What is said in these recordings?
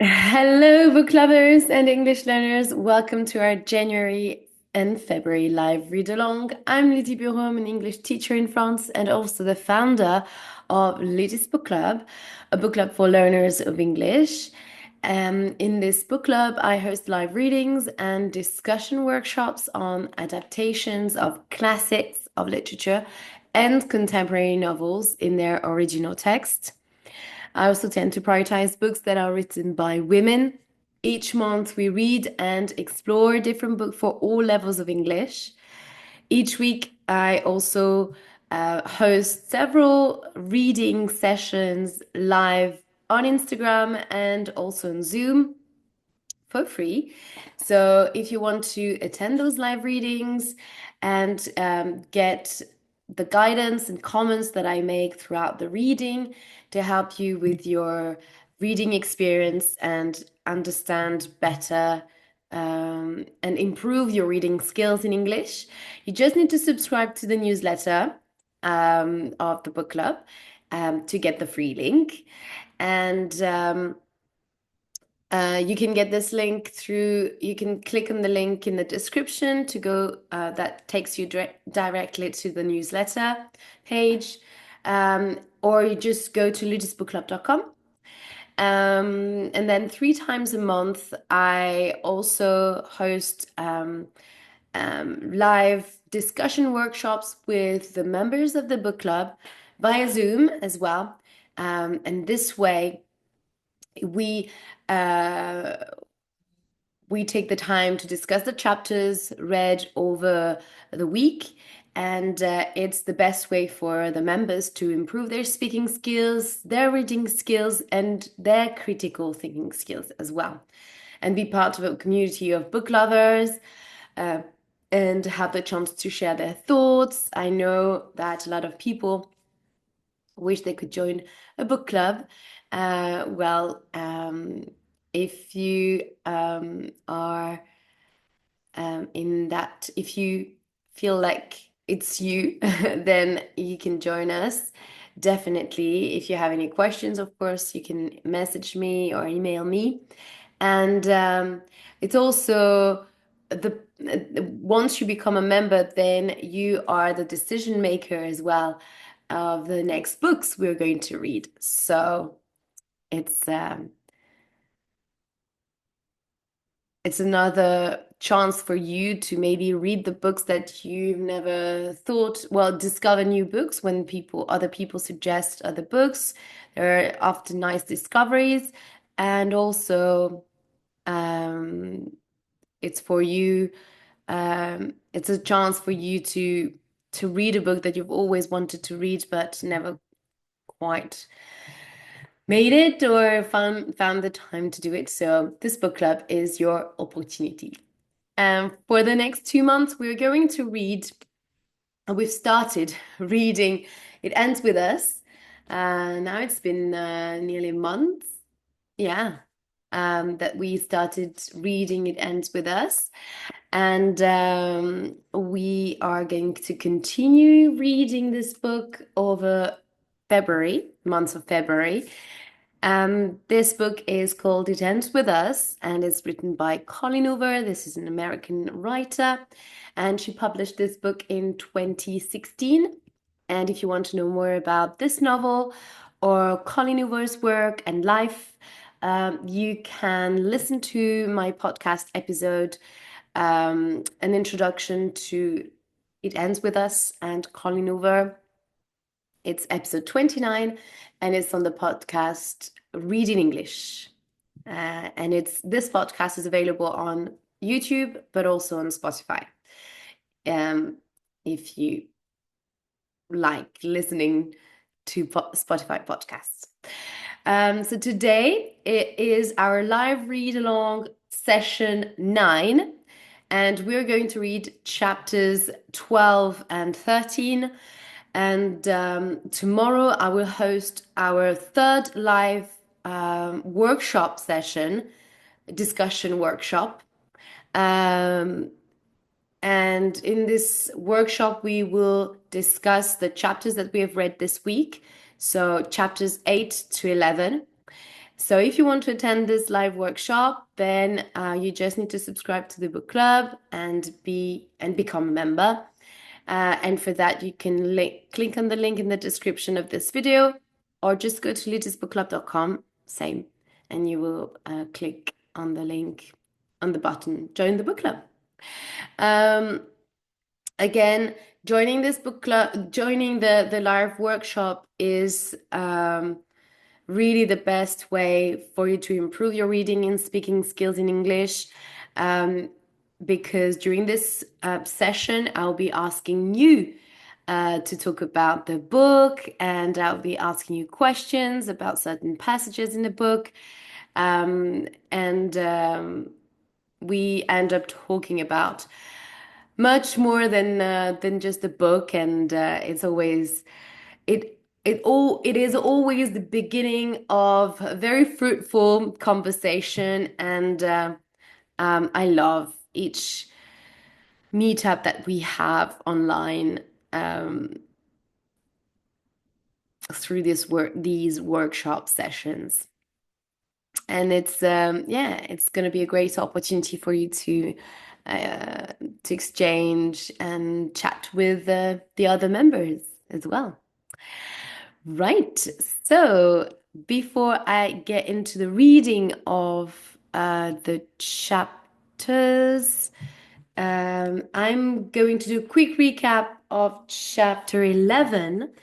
Hello, book lovers and English learners. Welcome to our January and February live read along. I'm Lydie Bureau, I'm an English teacher in France and also the founder of Lydie's Book Club, a book club for learners of English. In this book club, I host live readings and discussion workshops on adaptations of classics of literature and contemporary novels in their original text. I also tend to prioritize books that are written by women. Each month, we read and explore a different book for all levels of English. Each week, I also host several reading sessions live on Instagram and also on Zoom for free. So if you want to attend those live readings and get the guidance and comments that I make throughout the reading to help you with your reading experience and understand better and improve your reading skills in English, you just need to subscribe to the newsletter of the book club to get the free link. And you can get this link through, you can click on the link in the description to go, that takes you directly to the newsletter page, or you just go to ludisbookclub.com. And then 3 times a month, I also host live discussion workshops with the members of the book club via Zoom as well. And this way, we uh, we take the time to discuss the chapters read over the week, and it's the best way for the members to improve their speaking skills, their reading skills, and their critical thinking skills as well, and be part of a community of book lovers. Uh, and have the chance to share their thoughts. I know that a lot of people wish they could join a book club. If you are in that, if you feel like it's you, then you can join us. Definitely. If you have any questions, of course, you can message me or email me. And it's also the once you become a member, then you are the decision maker as well of the next books we're going to read. So it's um, it's another chance for you to maybe read the books that you've never thought, well, discover new books when other people suggest other books. There are often nice discoveries, and also um, it's for you, it's a chance for you to read a book that you've always wanted to read but never quite made it or found the time to do it. So this book club is your opportunity. For the next 2 months, we're going to read. We've started reading It Ends With Us. Now it's been nearly a month. Yeah. That we started reading It Ends With Us. And we are going to continue reading this book over February, months of February. This book is called It Ends With Us and it's written by Colleen Hoover. This is an American writer, and she published this book in 2016. And if you want to know more about this novel or Colleen Hoover's work and life, you can listen to my podcast episode, an introduction to It Ends With Us and Colleen Hoover. It's episode 29 and it's on the podcast Reading English. And this podcast is available on YouTube, but also on Spotify. If you like listening to Spotify podcasts. So today it is our live read along session 9, and we're going to read chapters 12 and 13. And tomorrow I will host our third live workshop session, discussion workshop. And in this workshop, we will discuss the chapters that we have read this week. So chapters 8 to 11. So if you want to attend this live workshop, then you just need to subscribe to the book club and become a member. And for that, you can click on the link in the description of this video, or just go to lidisbookclub.com, same, and you will click on the link on the button, join the book club. Um, Again, joining this book club, joining the live workshop is really the best way for you to improve your reading and speaking skills in English. Because during this session, I'll be asking you to talk about the book, and I'll be asking you questions about certain passages in the book. And we end up talking about much more than just the book, and it is always the beginning of a very fruitful conversation, and I love each meetup that we have online um, through these workshop sessions. And it's going to be a great opportunity for you to exchange and chat with the other members as well. Right. So before I get into the reading of the chapters, I'm going to do a quick recap of chapter 11.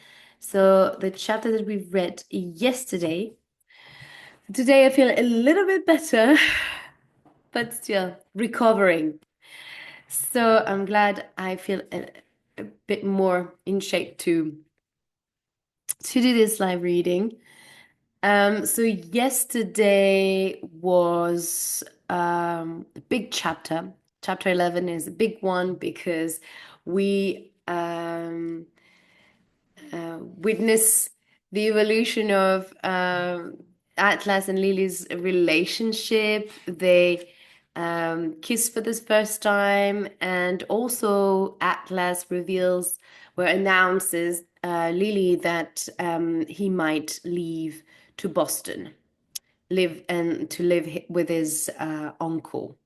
So the chapter that we read yesterday. Today I feel a little bit better, but still recovering. So I'm glad I feel a bit more in shape to do this live reading. So yesterday was a big chapter. Chapter 11 is a big one because we witness the evolution of Atlas and Lily's relationship. They kiss for the first time, and also Atlas reveals or announces Lily that he might leave to Boston, live with his uncle.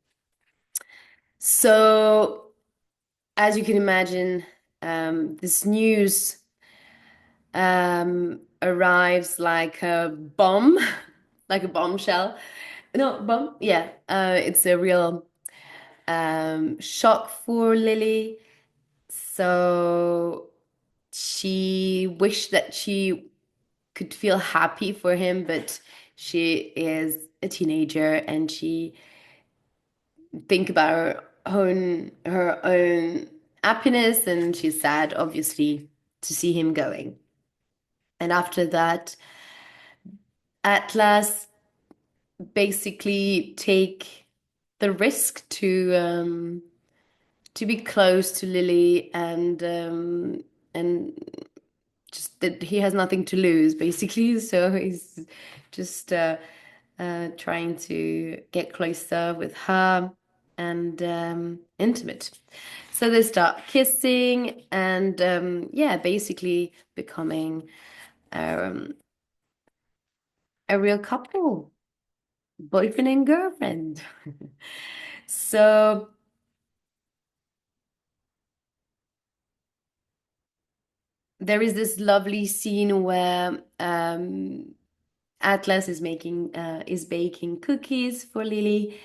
So, as you can imagine, this news arrives like a bomb, like a bombshell. No, bomb. Yeah, it's a real shock for Lily. So she wished that she could feel happy for him, but she is a teenager and she think about her own happiness, and she's sad, obviously, to see him going. And after that, Atlas basically take the risk to be close to Lily, and just that he has nothing to lose, basically. So he's just trying to get closer with her and intimate. So they start kissing and yeah, basically becoming um, a real couple, boyfriend and girlfriend. So there is this lovely scene where Atlas is baking cookies for Lily,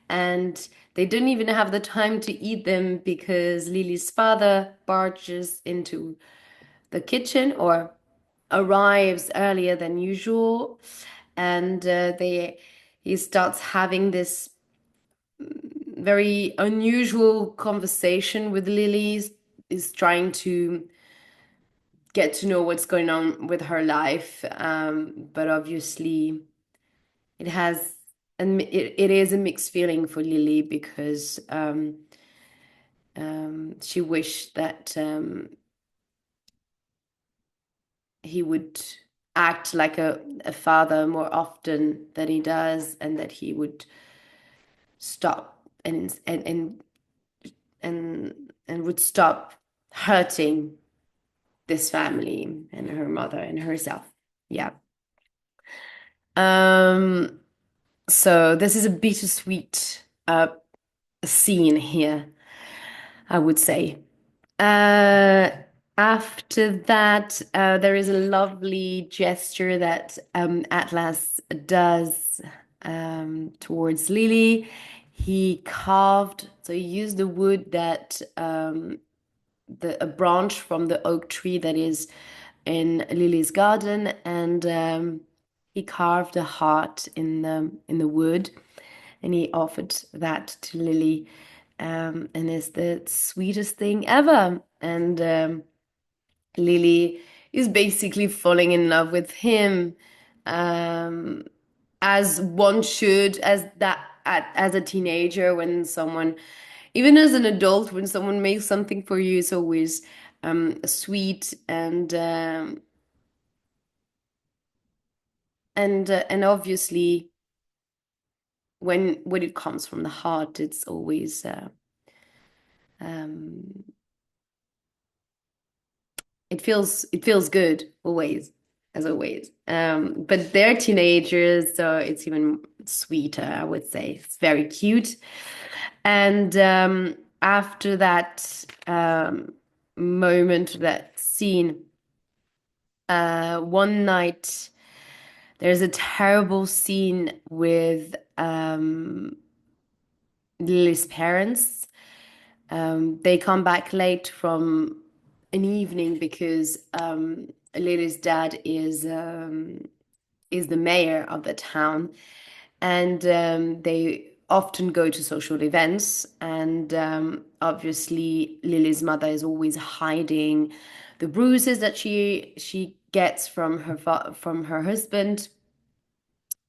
and they don't even have the time to eat them because Lily's father barges into the kitchen or arrives earlier than usual, and they he starts having this very unusual conversation with Lily. Is trying to get to know what's going on with her life, but obviously it has and it is a mixed feeling for Lily because she wished that he would act like a father more often than he does, and that he would stop and would stop hurting this family and her mother and herself. Yeah. Um, so this is a bittersweet scene here, I would say. Uh, After that, there is a lovely gesture that Atlas does towards Lily. He carved, so he used the wood that a branch from the oak tree that is in Lily's garden, and he carved a heart in the wood, and he offered that to Lily, and it's the sweetest thing ever. And Lily is basically falling in love with him, um, as one should, as a teenager, when someone, even as an adult, when someone makes something for you, it's always sweet and obviously when it comes from the heart, it's always um, it feels good always, as always. But they're teenagers, so it's even sweeter, I would say. It's very cute. And after that moment, that scene, one night there's a terrible scene with Lily's parents. They come back late from an evening because Lily's dad is the mayor of the town, and they often go to social events. And obviously, Lily's mother is always hiding the bruises that she gets from from her husband,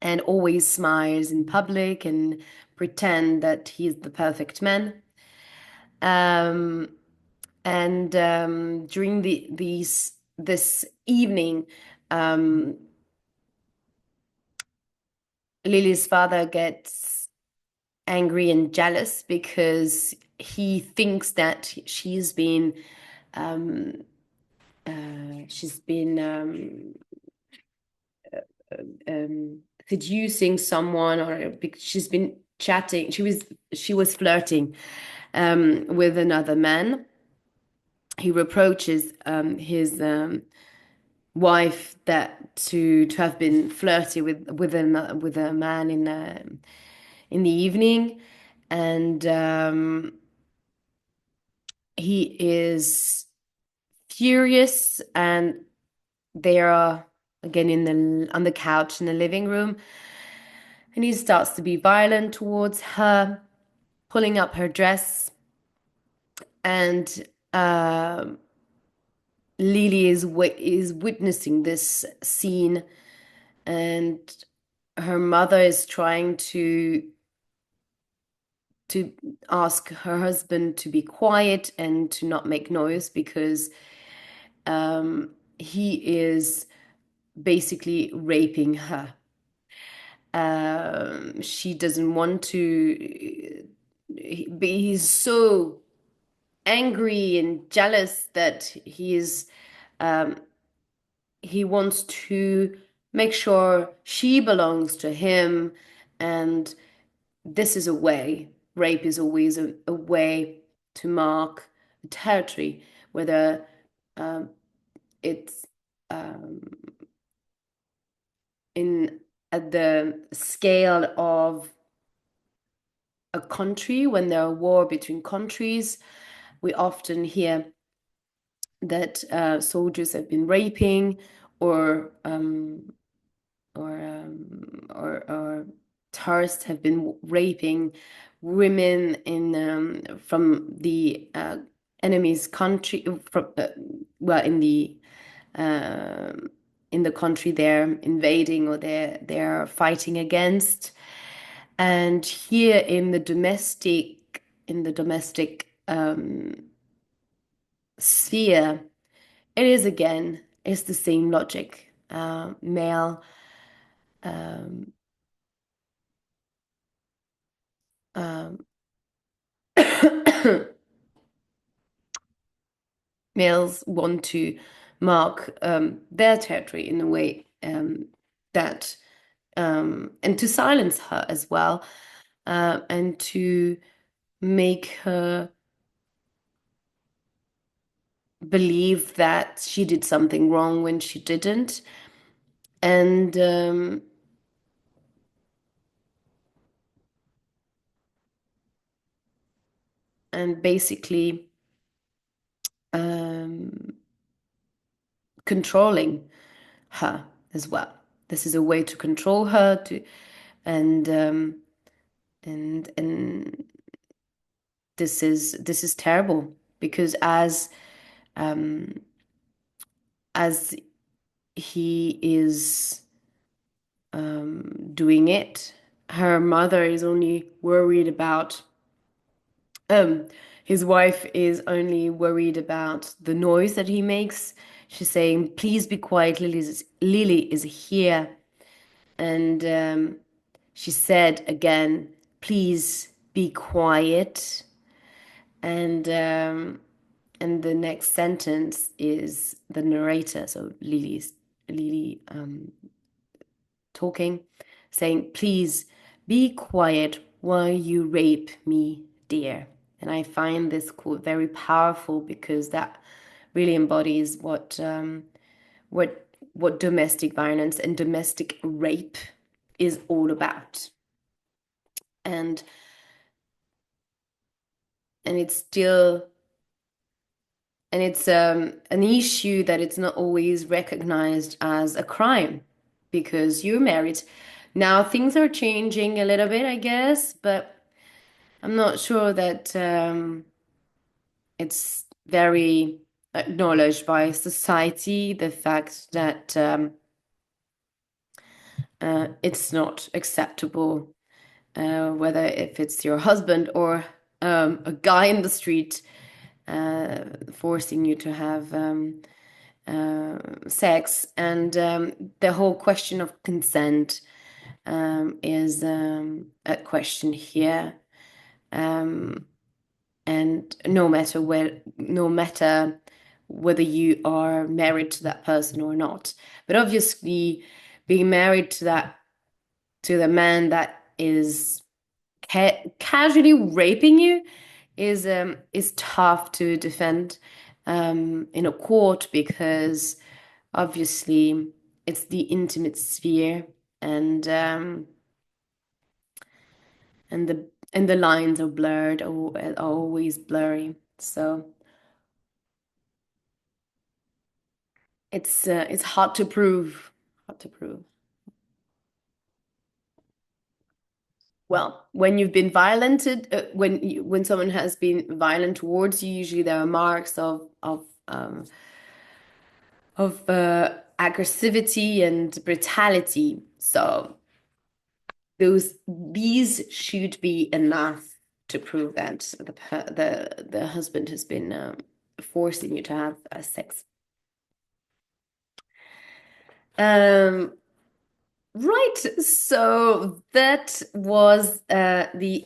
and always smiles in public and pretend that he's the perfect man. Um, and during this evening, um, Lily's father gets angry and jealous because he thinks that um, she's been seducing someone, or because she's been chatting. She was flirting with another man. He reproaches his wife that to have been flirty with a man in the evening, and he is furious, and they are again in the on the couch in the living room, and he starts to be violent towards her, pulling up her dress, and Lily is witnessing this scene, and her mother is trying to ask her husband to be quiet and to not make noise because he is basically raping her. She doesn't want to, but he's so angry and jealous that he wants to make sure she belongs to him, and this is a way. Rape is always a way to mark a territory, whether um, it's um, in at the scale of a country. When there are war between countries, we often hear that soldiers have been raping, or or terrorists have been raping women in from the enemy's country, from well in the country they're invading, or they're fighting against. And here in the domestic sphere, it is again, it's the same logic. Male um, um, males want to mark their territory in a way that and to silence her as well, and to make her believe that she did something wrong when she didn't, and and basically um, controlling her as well. This is a way to control her to and and this is terrible because um as he is doing it, her mother is only worried about um his wife is only worried about the noise that he makes. She's saying, "Please be quiet. Lily is here." And she said again, "Please be quiet." And and the next sentence is the narrator, so Lily talking, saying, "Please be quiet while you rape me, dear." And I find this quote very powerful because that really embodies what domestic violence and domestic rape is all about. And and it's still and it's an issue that it's not always recognized as a crime because you're married. Now things are changing a little bit, I guess, but I'm not sure that it's very acknowledged by society, the fact that it's not acceptable, whether if it's your husband or a guy in the street forcing you to have sex. And the whole question of consent is a question here. Um, and no matter whether you are married to that person or not, but obviously being married to the man that is casually raping you is tough to defend in a court because obviously it's the intimate sphere and and the lines are blurred or are always blurry. So it's hard to prove. Hard to prove. Well, when you've been violented, when someone has been violent towards you, usually there are marks of aggressivity and brutality. So these should be enough to prove that the husband has been forcing you to have sex. Um, right. So that was the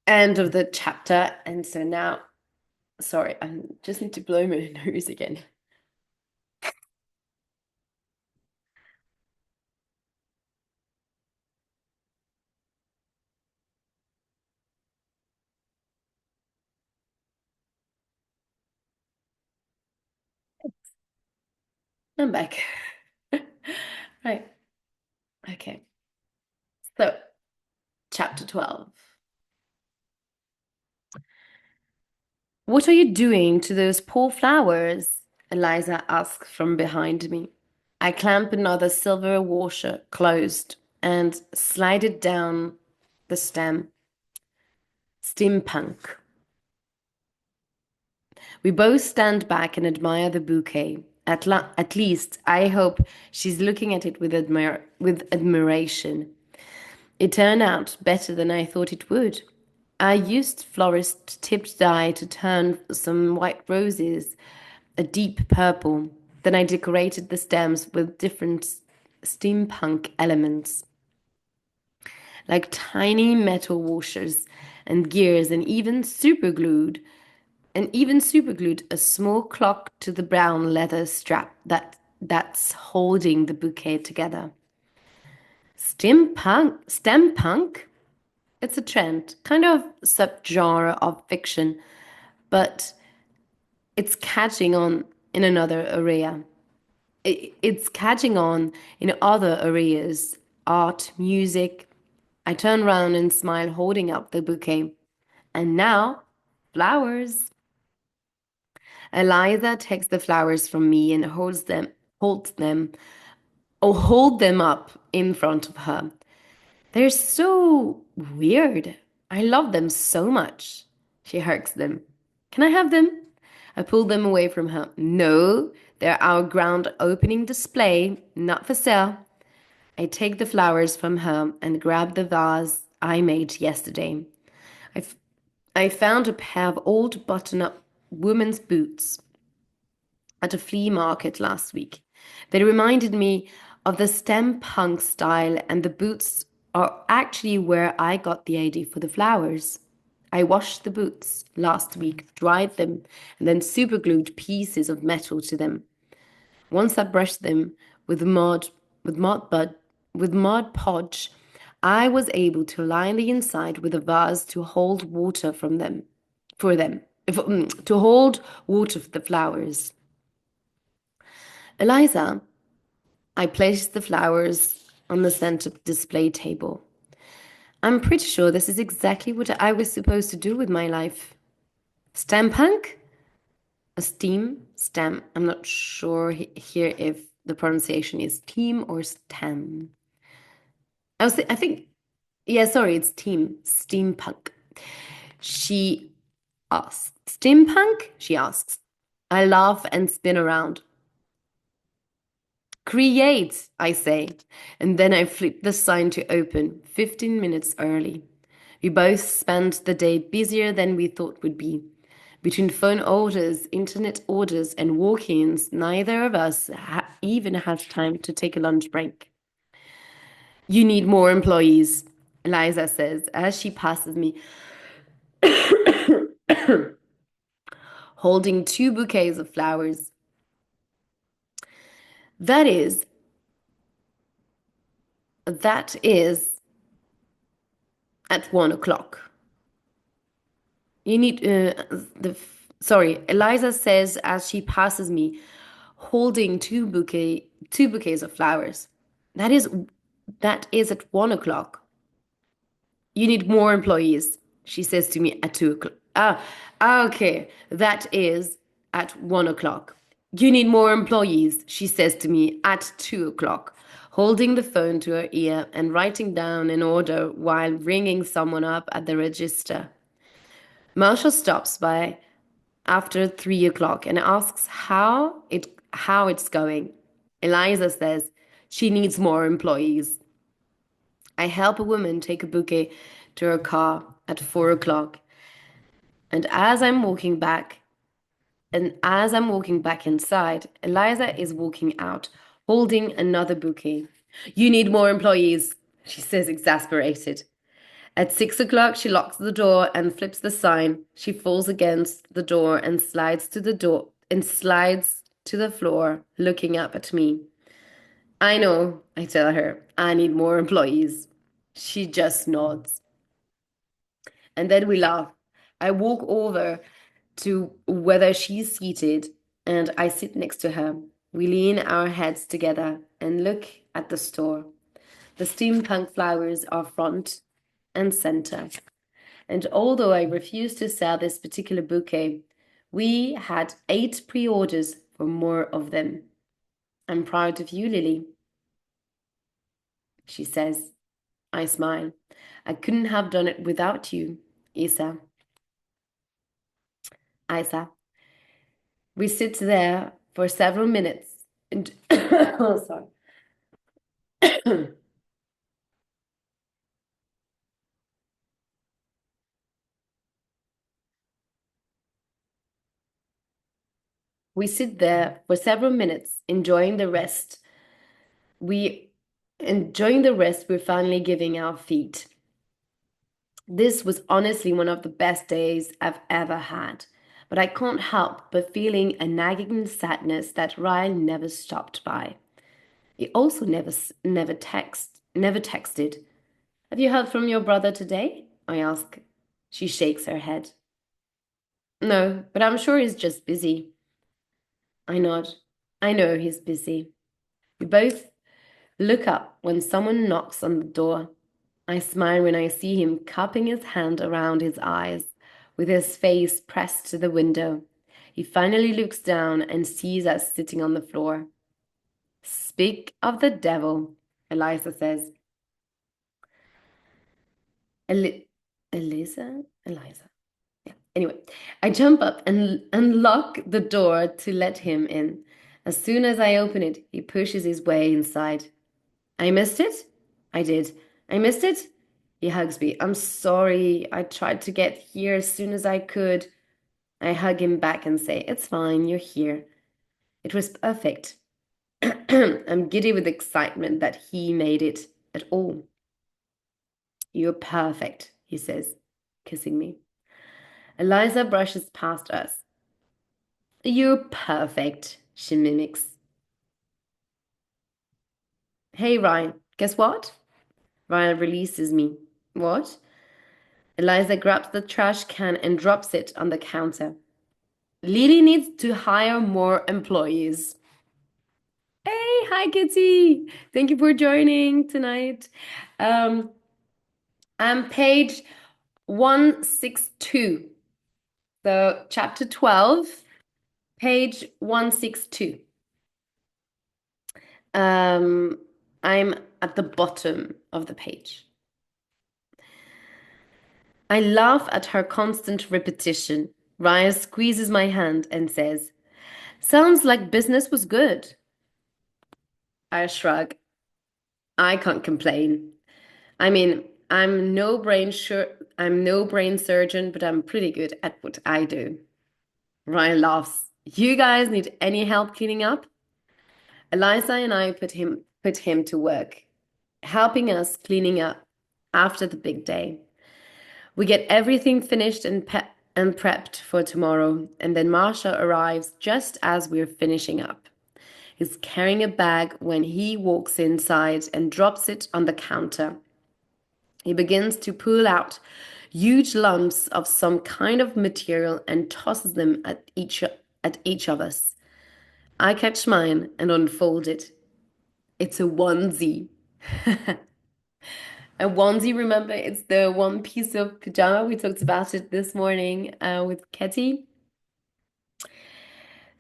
end of the chapter, and so now, sorry, I just need to blow my nose again. I'm back. Right. Okay. So, chapter 12. What are you doing to those poor flowers? Eliza asked from behind me. I clamped another silver washer closed and slid it down the stem. Steampunk. We both stand back and admire the bouquet. At least, I hope she's looking at it with admiration. It turned out better than I thought it would. I used florist tipped dye to turn some white roses a deep purple. Then I decorated the stems with different steampunk elements, like tiny metal washers and gears, and even superglued a small clock to the brown leather strap that's holding the bouquet together. Steampunk? It's a trend, kind of subgenre of fiction, but it's catching on in another area. It's catching on in other areas, art, music. I turn around and smile, holding up the bouquet. And now, flowers. Eliza takes the flowers from me and holds them, or hold them up in front of her. They're so weird. I love them so much. She hugs them. Can I have them? I pull them away from her. No, they're our grand opening display, not for sale. I take the flowers from her and grab the vase I made yesterday. I, f- I found a pair of old button-up women's boots at a flea market last week. They reminded me of the STEM punk style, and the boots are actually where I got the idea for the flowers. I washed the boots last week, dried them, and then superglued pieces of metal to them. Once I brushed them with mud, with mud bud, with Mod Podge, I was able to line the inside with a vase to hold water from them, for them, to hold water for the flowers. Eliza, I placed the flowers on the center display table. I'm pretty sure this is exactly what I was supposed to do with my life. Stampunk? A steam? Stamp. I'm not sure here if the pronunciation is team or stam. I think, yeah, sorry, it's team. Steampunk. She asks. Steampunk? She asks. I laugh and spin around. Create, I say, and then I flip the sign to open 15 minutes early. We both spent the day busier than we thought would be. Between phone orders, internet orders, and walk ins, neither of us even has time to take a lunch break. You need more employees, Eliza says as she passes me, holding two bouquets of flowers. That is, that is at 1 o'clock. You need sorry, Eliza says as she passes me, holding two bouquets of flowers. That is that is at 1 o'clock. You need more employees, she says to me at 2 o'clock. Okay. That is at 1 o'clock. You need more employees, she says to me at 2 o'clock, holding the phone to her ear and writing down an order while ringing someone up at the register. Marshall stops by after 3 o'clock and asks how it's going. Eliza says she needs more employees. I help a woman take a bouquet to her car at 4 o'clock. And as I'm walking back, and as I'm walking back inside, Eliza is walking out, holding another bouquet. You need more employees, she says, exasperated. At 6 o'clock, she locks the door and flips the sign. She falls against the door and slides to the floor, looking up at me. I know, I tell her, I need more employees. She just nods. And then we laugh. I walk over to whether she's seated, and I sit next to her. We lean our heads together and look at the store. The steampunk flowers are front and center. And although I refuse to sell this particular bouquet, we had 8 pre-orders for more of them. I'm proud of you, Lily, she says. I smile. I couldn't have done it without you, Isa. Isa. We sit there for several minutes and oh, sorry. We sit there for several minutes, We enjoying the rest we're finally giving our feet. This was honestly one of the best days I've ever had, but I can't help but feeling a nagging sadness that Ryle never stopped by. He also never texted Never texted. Have you heard from your brother today? I ask. She shakes her head. No, but I'm sure he's just busy. I nod. I know he's busy. We both look up when someone knocks on the door. I smile when I see him cupping his hand around his eyes, with his face pressed to the window. He finally looks down and sees us sitting on the floor. Speak of the devil, Eliza says. Eli Eliza. Yeah. Anyway, I jump up and unlock the door to let him in. As soon as I open it, he pushes his way inside. I missed it? I did. I missed it? He hugs me. I'm sorry. I tried to get here as soon as I could. I hug him back and say, It's fine. You're here. It was perfect. I'm giddy with excitement that he made it at all. You're perfect, he says, kissing me. Eliza brushes past us. You're perfect, she mimics. Hey, Ryan, guess what? Ryan releases me. What? Eliza grabs the trash can and drops it on the counter. Lily needs to hire more employees. Hey, hi, Kitty. Thank you for joining tonight. Um, I'm page 162. So, chapter 12, page 162. Um, I'm at the bottom of the page. I laugh at her constant repetition. Raya squeezes my hand and says, Sounds like business was good. I shrug. I can't complain. I mean, I'm no brain surgeon, but I'm pretty good at what I do. Ryan laughs. You guys need any help cleaning up? Eliza and I put him to work, helping us cleaning up after the big day. We get everything finished and prepped for tomorrow, and then Marsha arrives just as we're finishing up. He's carrying a bag when he walks inside and drops it on the counter. He begins to pull out huge lumps of some kind of material and tosses them at each of us. I catch mine and unfold it. It's a onesie. A onesie, remember, it's the one piece of pajama. We talked about it this morning with Ketty.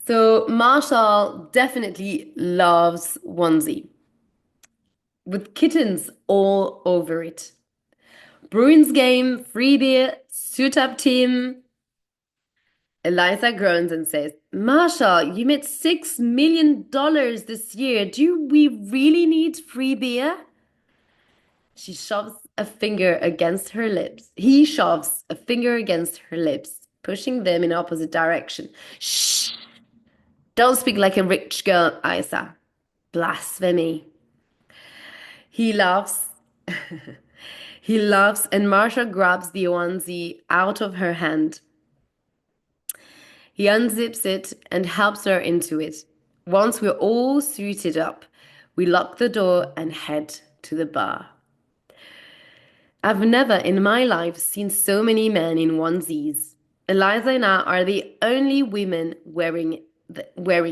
So Marshall definitely loves onesie, with kittens all over it. Bruins game, free beer, suit up team. Eliza groans and says, Marshall, you made $6 million this year. Do we really need free beer? She shoves a finger against her lips. He shoves a finger against her lips, pushing them in opposite direction. Shh! Don't speak like a rich girl, Isa. Blasphemy. He laughs. He laughs, and Marsha grabs the onesie out of her hand. He unzips it and helps her into it. Once we're all suited up, we lock the door and head to the bar. I've never in my life seen so many men in onesies. Eliza and I are the only women wearing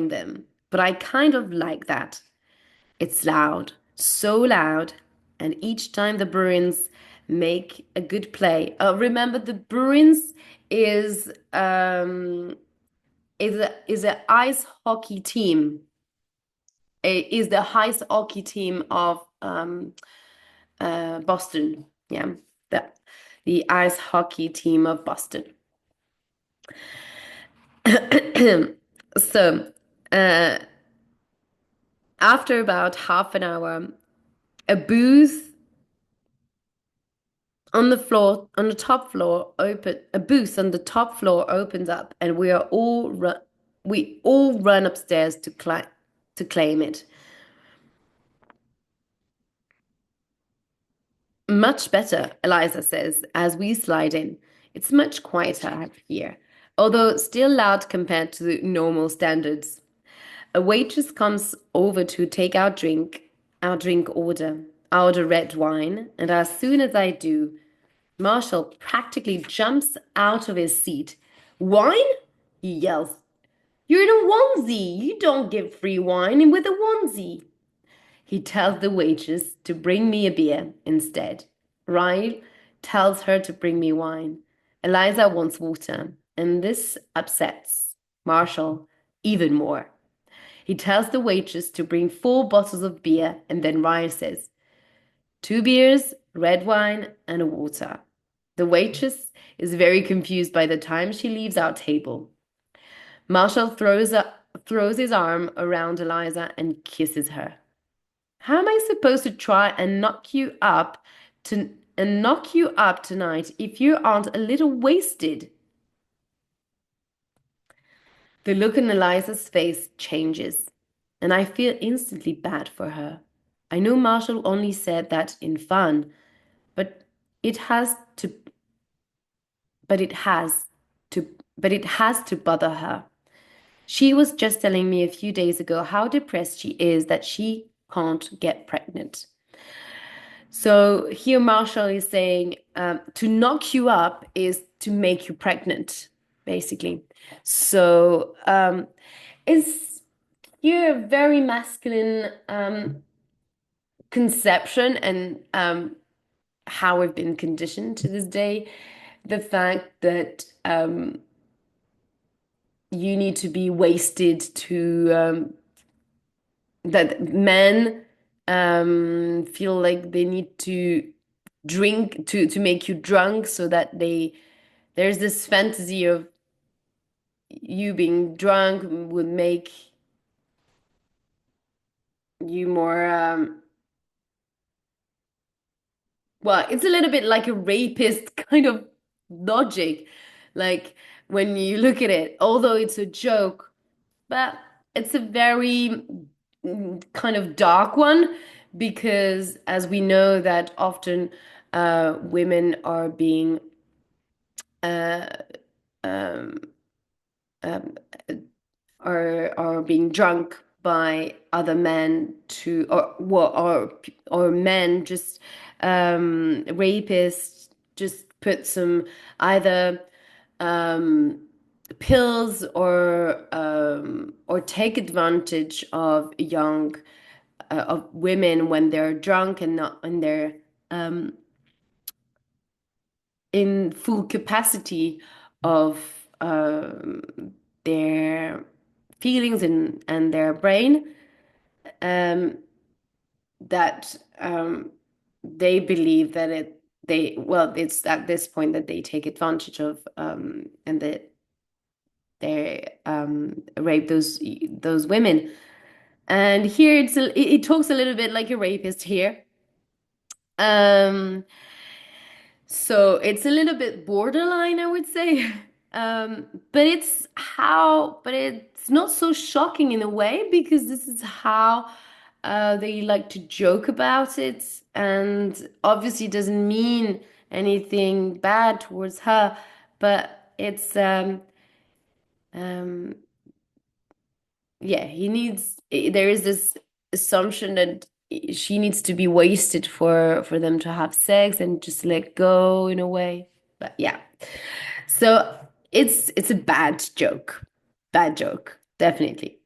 them, but I kind of like that. It's loud, so loud, and each time the Bruins make a good play. Remember, the Bruins is a ice hockey team. Is the ice hockey team of Boston. Yeah, the the ice hockey team of Boston. So, uh, after about half an hour, a booth on the floor, on the top floor, a booth on the top floor opens up, and we all run upstairs to claim it. Much better, Eliza says, as we slide in. It's much quieter here, although still loud compared to the normal standards. A waitress comes over to take our drink order. out a red wine, and as soon as I do, Marshall practically jumps out of his seat. Wine? He yells. You're in a onesie. You don't give free wine with a onesie. He tells the waitress to bring me a beer instead. Ryle tells her to bring me wine. Eliza wants water, and this upsets Marshall even more. He tells the waitress to bring 4 bottles of beer, and then Ryle says, 2 beers, red wine, and a water. The waitress is very confused by the time she leaves our table. Marshall throws his arm around Eliza and kisses her. How am I supposed to try and knock you up tonight if you aren't a little wasted? The look on Eliza's face changes, and I feel instantly bad for her. I know Marshall only said that in fun, but it has to but it has to but it has to bother her. She was just telling me a few days ago how depressed she is that she can't get pregnant. So here Marshall is saying to knock you up is to make you pregnant, basically. So it's here a very masculine conception and how we've been conditioned to this day. The fact that you need to be wasted to that men feel like they need to drink to make you drunk so that there's this fantasy of you being drunk would make you more well, it's a little bit like a rapist kind of logic, like when you look at it, although it's a joke, but it's a very kind of dark one because as we know that often women are being uh, um, um, are being drunk by other men to or men just rapists just put some either um, pills or take advantage of young of women when they're drunk and not when they're um, in full capacity of um, their feelings and their brain um, that they believe that it's at this point that they take advantage of and that they rape those women. And here it talks a little bit like a rapist here. Um, So it's a little bit borderline, I would say. But it's not so shocking in a way because this is how they like to joke about it. And obviously, it doesn't mean anything bad towards her, but um, yeah, there is this assumption that she needs to be wasted for them to have sex and just let go in a way. But yeah. So it's a bad joke. Bad joke, definitely.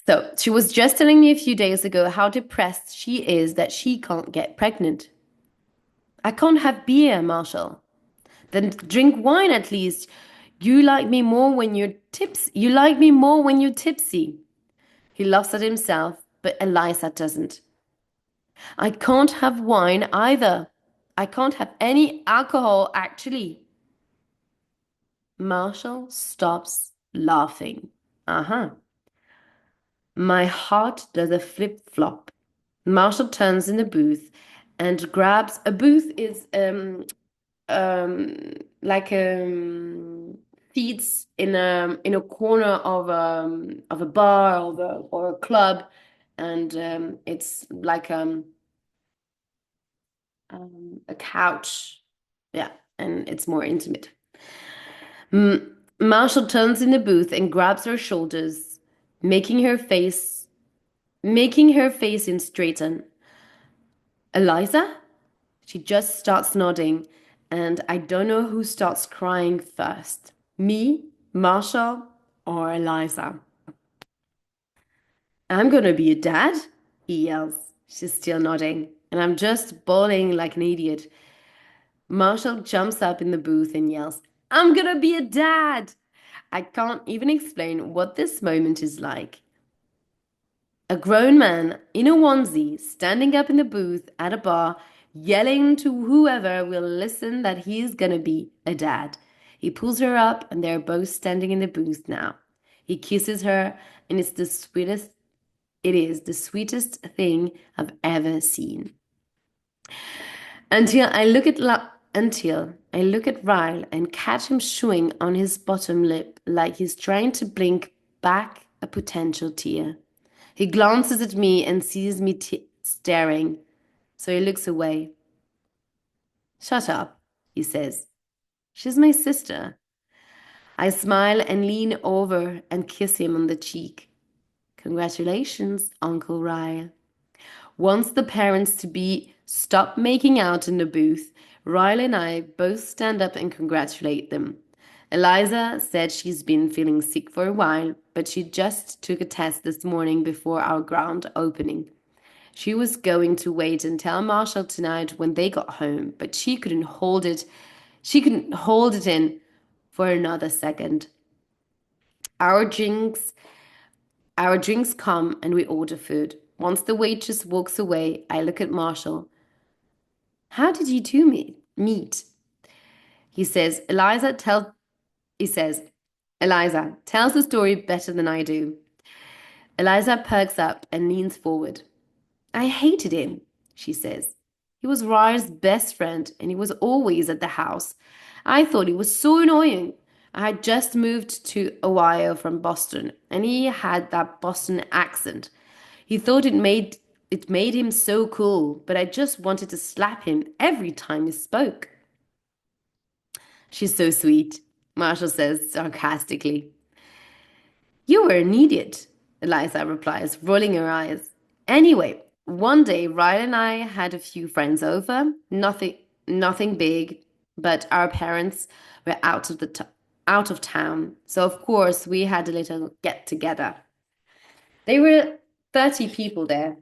So she was just telling me a few days ago how depressed she is that she can't get pregnant. I can't have beer, Marshall. Then drink wine at least. You like me more when you're tipsy. You like me more when you're tipsy. He laughs at himself, but Eliza doesn't. I can't have wine either. I can't have any alcohol, actually. Marshall stops laughing. Uh-huh. My heart does a flip-flop. Marshall turns in the booth and grabs a booth is um like seats in a corner of a bar or a club and it's like a couch, yeah, and it's more intimate. Marshall turns in the booth and grabs her shoulders, making her face making her face in straighten. Eliza? She just starts nodding, and I don't know who starts crying first. Me, Marshall, or Eliza. I'm gonna be a dad, he yells. She's still nodding, and I'm just bawling like an idiot. Marshall jumps up in the booth and yells, I'm gonna be a dad! I can't even explain what this moment is like. A grown man in a onesie standing up in the booth at a bar, yelling to whoever will listen that he's gonna be a dad. He pulls her up, and they're both standing in the booth now. He kisses her, and it is the sweetest thing I've ever seen. Until I look at Ryle and catch him chewing on his bottom lip like he's trying to blink back a potential tear. He glances at me and sees me staring, so he looks away. Shut up, he says. She's my sister. I smile and lean over and kiss him on the cheek. Congratulations, Uncle Ryle. Once the parents to be stop making out in the booth, Ryle and I both stand up and congratulate them. Eliza said she's been feeling sick for a while, but she just took a test this morning before our grand opening. She was going to wait and tell Marshall tonight when they got home, but she couldn't hold it. She couldn't hold it in for another second. Our drinks, our drinks come and we order food. Once the waitress walks away, I look at Marshall. How did you two meet? He says, he says, Eliza tells the story better than I do. Eliza perks up and leans forward. I hated him, she says. He was Ryle's best friend and he was always at the house. I thought he was so annoying. I had just moved to Ohio from Boston and he had that Boston accent. He thought it made him so cool, but I just wanted to slap him every time he spoke. She's so sweet, Marshall says sarcastically. You were an idiot, Eliza replies, rolling her eyes. Anyway, one day Ryan and I had a few friends over, nothing big, but our parents were out of town. So of course we had a little get together. There were 30 people there.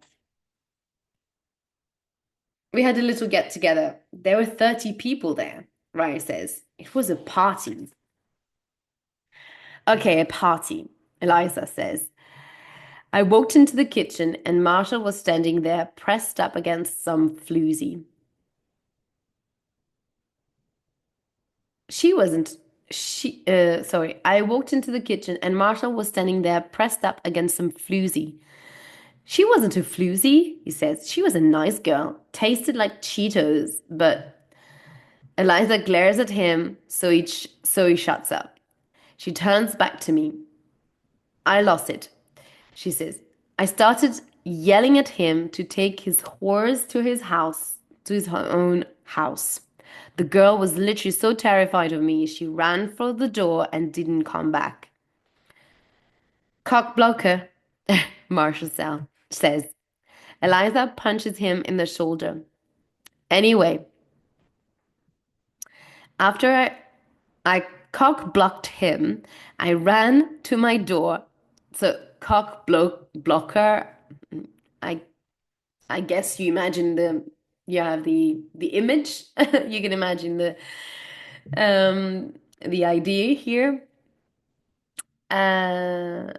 We had a little get together. There were 30 people there, Ryan says. It was a party. Okay, a party, Eliza says. I walked into the kitchen and Marshall was standing there pressed up against some floozy. She wasn't. Sorry. I walked into the kitchen and Marshall was standing there pressed up against some floozy. She wasn't a floozy, he says. She was a nice girl. Tasted like Cheetos, but Eliza glares at him, so he shuts up. She turns back to me. I lost it, she says. I started yelling at him to take his horse to his own house. The girl was literally so terrified of me, she ran for the door and didn't come back. Cock blocker, Marshall says. Eliza punches him in the shoulder. Anyway, after I cock blocked him, I ran to my door. So blocker. I I guess you have the image. You can imagine the idea here. Uh,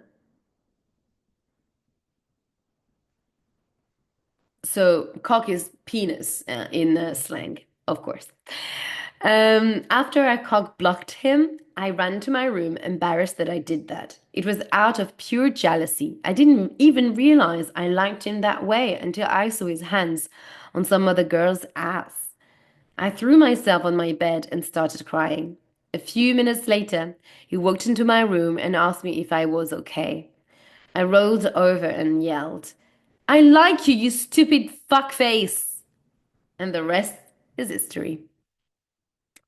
so cock is penis in slang, of course. After I cock blocked him, I ran to my room, embarrassed that I did that. It was out of pure jealousy. I didn't even realize I liked him that way until I saw his hands on some other girl's ass. I threw myself on my bed and started crying. A few minutes later, he walked into my room and asked me if I was okay. I rolled over and yelled, I like you, you stupid fuckface. And the rest is history.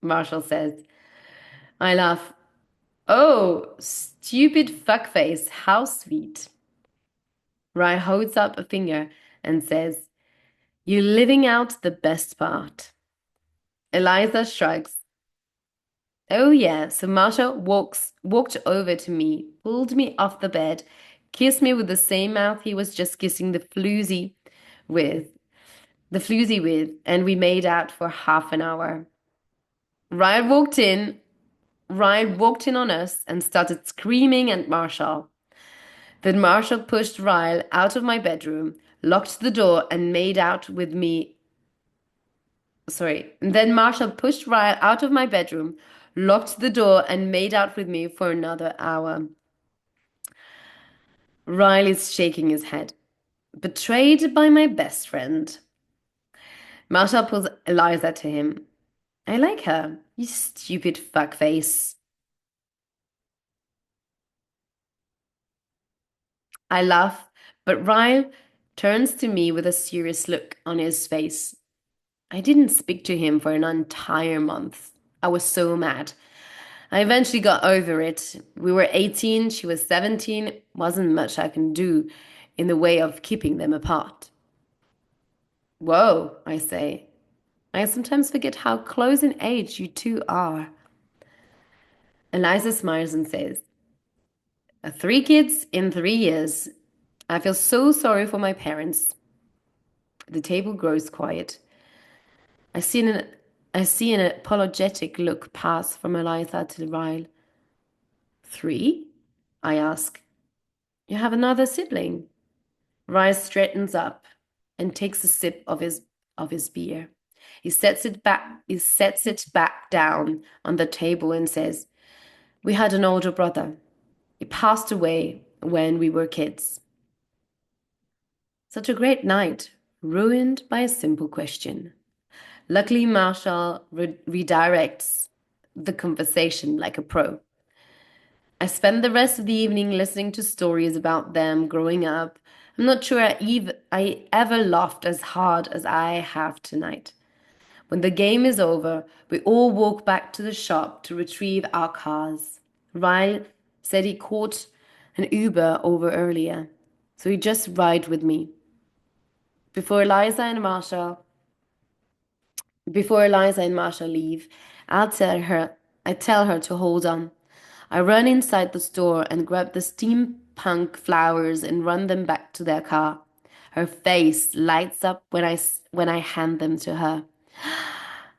Marshall says. I laugh. Oh, stupid fuckface, how sweet. Ryan holds up a finger and says, "You're living out the best part." Eliza shrugs. Oh yeah, so Marsha walked over to me, pulled me off the bed, kissed me with the same mouth he was just kissing with, the floozy with, and we made out for half an hour. Ryan walked in, Ryan walked in on us and started screaming at Marshall. Then Marshall pushed Ryle out of my bedroom, locked the door, and made out with me. Sorry. Then Marshall pushed Ryle out of my bedroom, locked the door, and made out with me for another hour. Ryle is shaking his head. Betrayed by my best friend. Marshall pulls Eliza to him. I like her, you stupid fuckface. I laugh, but Ryle turns to me with a serious look on his face. I didn't speak to him for an entire month. I was so mad. I eventually got over it. We were 18, she was 17. Wasn't much I can do in the way of keeping them apart. Whoa, I say. I sometimes forget how close in age you two are. Eliza smiles and says, "Three kids in 3 years. I feel so sorry for my parents." The table grows quiet. I see an I see an apologetic look pass from Eliza to Ryle. Three? I ask. You have another sibling? Ryle straightens up and takes a sip of his beer. He sets it back down on the table and says, "We had an older brother. He passed away when we were kids." Such a great night, ruined by a simple question. Luckily, Marshall redirects the conversation like a pro. I spend the rest of the evening listening to stories about them growing up. I'm not sure I ever laughed as hard as I have tonight. When the game is over, we all walk back to the shop to retrieve our cars. Ryle said he caught an Uber over earlier, so he just ride with me. Before Eliza and Marshall Before Eliza and Masha leave, I tell her to hold on. I run inside the store and grab the steampunk flowers and run them back to their car. Her face lights up when I hand them to her.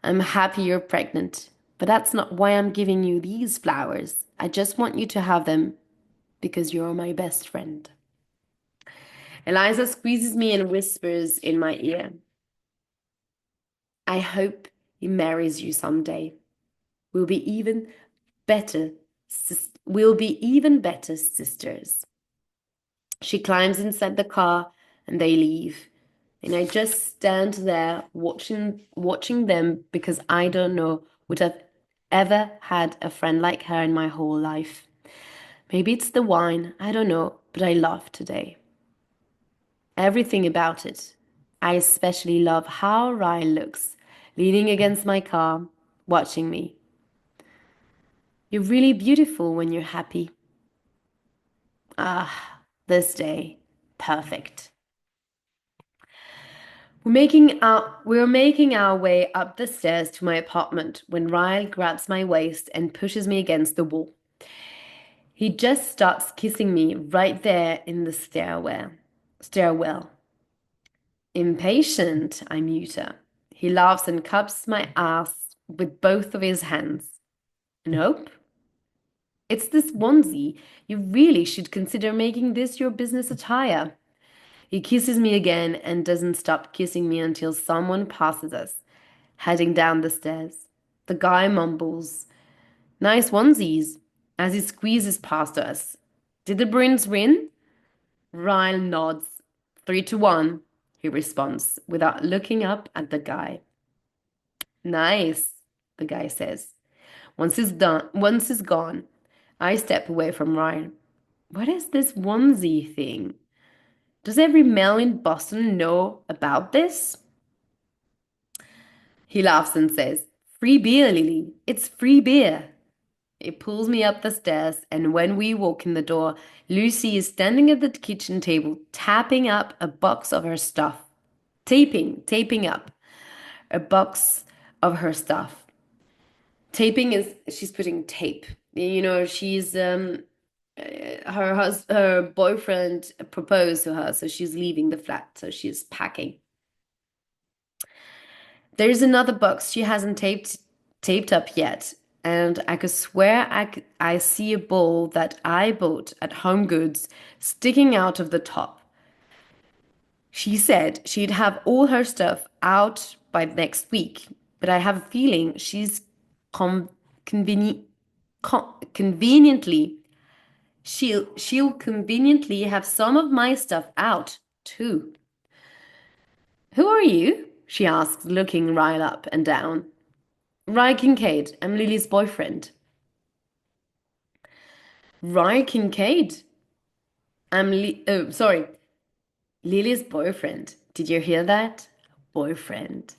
I'm happy you're pregnant, but that's not why I'm giving you these flowers. I just want you to have them because you're my best friend. Eliza squeezes me and whispers in my ear, I hope he marries you someday. We'll be even better. We'll be even better sisters. She climbs inside the car and they leave. And I just stand there watching them because I don't know would have ever had a friend like her in my whole life. Maybe it's the wine, I don't know, but I love today. Everything about it. I especially love how Ryan looks, leaning against my car, watching me. You're really beautiful when you're happy. Ah, this day. Perfect. We're making our way up the stairs to my apartment when Ryle grabs my waist and pushes me against the wall. He just starts kissing me right there in the stairwell. Impatient, I mutter. He laughs and cups my ass with both of his hands. Nope. It's this onesie. You really should consider making this your business attire. He kisses me again and doesn't stop kissing me until someone passes us, heading down the stairs. The guy mumbles, "Nice onesies," as he squeezes past us. Did the Bruins win? Ryle nods. 3-1, he responds, without looking up at the guy. Nice, the guy says. Once he's gone, I step away from Ryle. What is this onesie thing? Does every male in Boston know about this? He laughs and says, "Free beer, Lily. It's free beer." He pulls me up the stairs, and when we walk in the door, Lucy is standing at the kitchen table, tapping up a box of her stuff. Taping up a box of her stuff. Taping is she's putting tape. You know, she's her boyfriend proposed to her, so she's leaving the flat, so she's packing. There's another box she hasn't taped up yet, and I could swear I see a bowl that I bought at Home Goods sticking out of the top. She said she'd have all her stuff out by next week, but I have a feeling she's com conveni conveniently she'll conveniently have some of my stuff out too. Who are you? She asks, looking Ryle up and down. Ryle Kincaid, I'm Lily's boyfriend. Ryle Kincaid? Oh, sorry, Lily's boyfriend. Did you hear that? Boyfriend.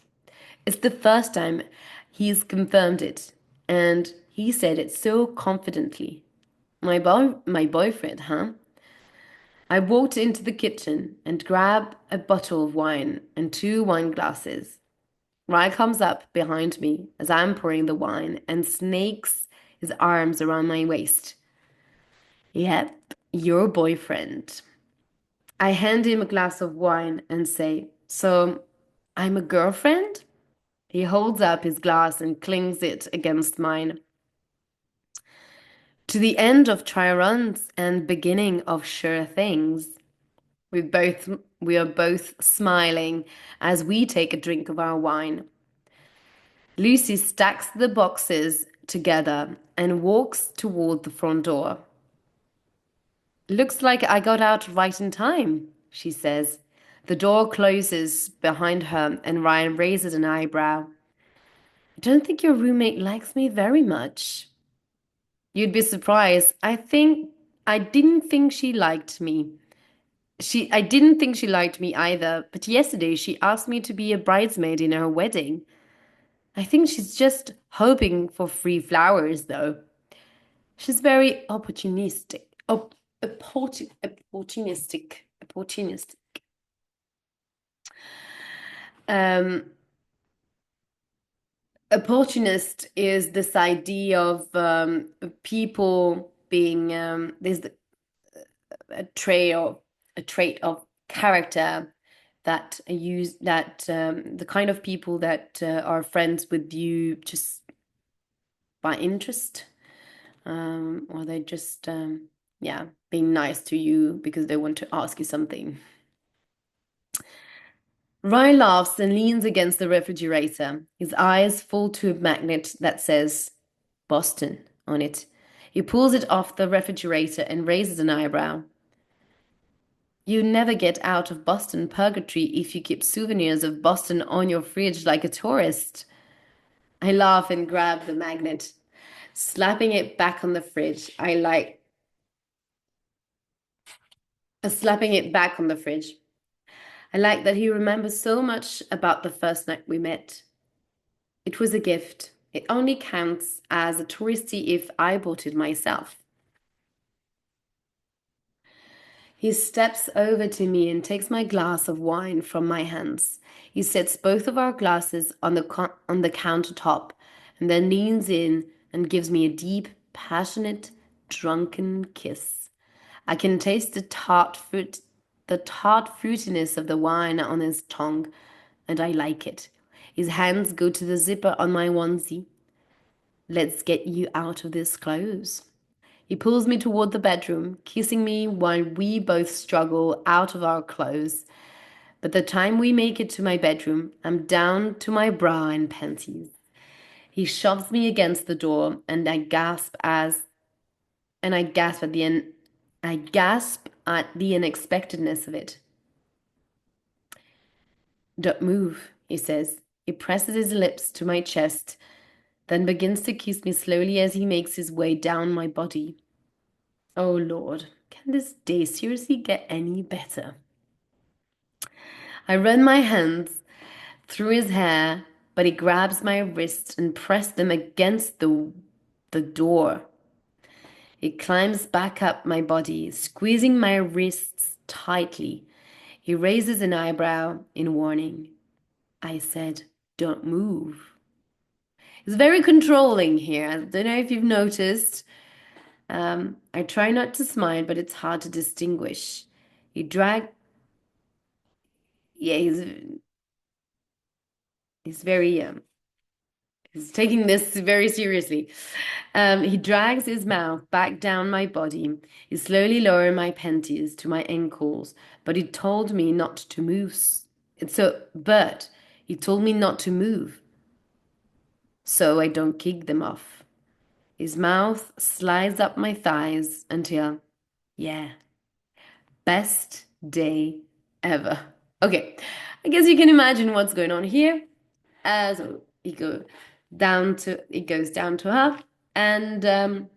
It's the first time he's confirmed it, and he said it so confidently. My boyfriend, huh? I walked into the kitchen and grabbed a bottle of wine and two wine glasses. Rye comes up behind me as I'm pouring the wine and snakes his arms around my waist. Yep, your boyfriend. I hand him a glass of wine and say, so I'm a girlfriend? He holds up his glass and clings it against mine. To the end of try runs and beginning of sure things. We are both smiling as we take a drink of our wine. Lucy stacks the boxes together and walks toward the front door. Looks like I got out right in time, she says. The door closes behind her and Ryan raises an eyebrow. I don't think your roommate likes me very much. You'd be surprised. I didn't think she liked me. I didn't think she liked me either, but yesterday she asked me to be a bridesmaid in her wedding. I think she's just hoping for free flowers, though. She's very opportunistic. Opportunistic. Um, opportunist is this idea of people being there's a trait of character that use that the kind of people that are friends with you just by interest, or they just yeah, being nice to you because they want to ask you something. Ryan laughs and leans against the refrigerator. His eyes fall to a magnet that says Boston on it. He pulls it off the refrigerator and raises an eyebrow. You never get out of Boston purgatory if you keep souvenirs of Boston on your fridge like a tourist. I laugh and grab the magnet, slapping it back on the fridge. Slapping it back on the fridge. I like that he remembers so much about the first night we met. It was a gift. It only counts as a touristy if I bought it myself. He steps over to me and takes my glass of wine from my hands. He sets both of our glasses on the countertop and then leans in and gives me a deep, passionate, drunken kiss. I can taste the tart fruitiness of the wine on his tongue, and I like it. His hands go to the zipper on my onesie. Let's get you out of this clothes. He pulls me toward the bedroom, kissing me while we both struggle out of our clothes. By the time we make it to my bedroom, I'm down to my bra and panties. He shoves me against the door, and I gasp at the unexpectedness of it. Don't move, he says. He presses his lips to my chest, then begins to kiss me slowly as he makes his way down my body. Oh Lord, can this day seriously get any better? I run my hands through his hair, but he grabs my wrists and presses them against the door. He climbs back up my body, squeezing my wrists tightly. He raises an eyebrow in warning. I said, "Don't move." He's very controlling here. I don't know if you've noticed. I try not to smile, but it's hard to distinguish. He drag, yeah, he's very he's taking this very seriously. He drags his mouth back down my body. He slowly lowers my panties to my ankles, but he told me not to move. But he told me not to move, so I don't kick them off. His mouth slides up my thighs until, yeah, best day ever. Okay, I guess you can imagine what's going on here. So it goes down to her, and um,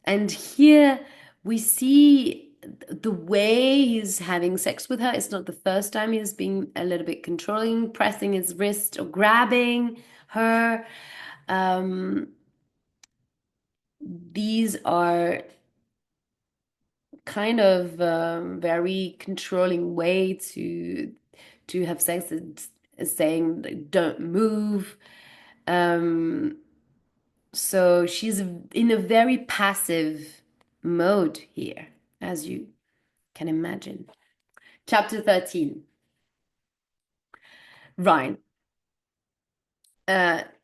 and here we see the way he's having sex with her. It's not the first time he's being a little bit controlling, pressing his wrist or grabbing her. Um, these are kind of very controlling way to have sex. It's saying like, don't move. Um, so she's in a very passive mode here, as you can imagine. Chapter 13. Ryan,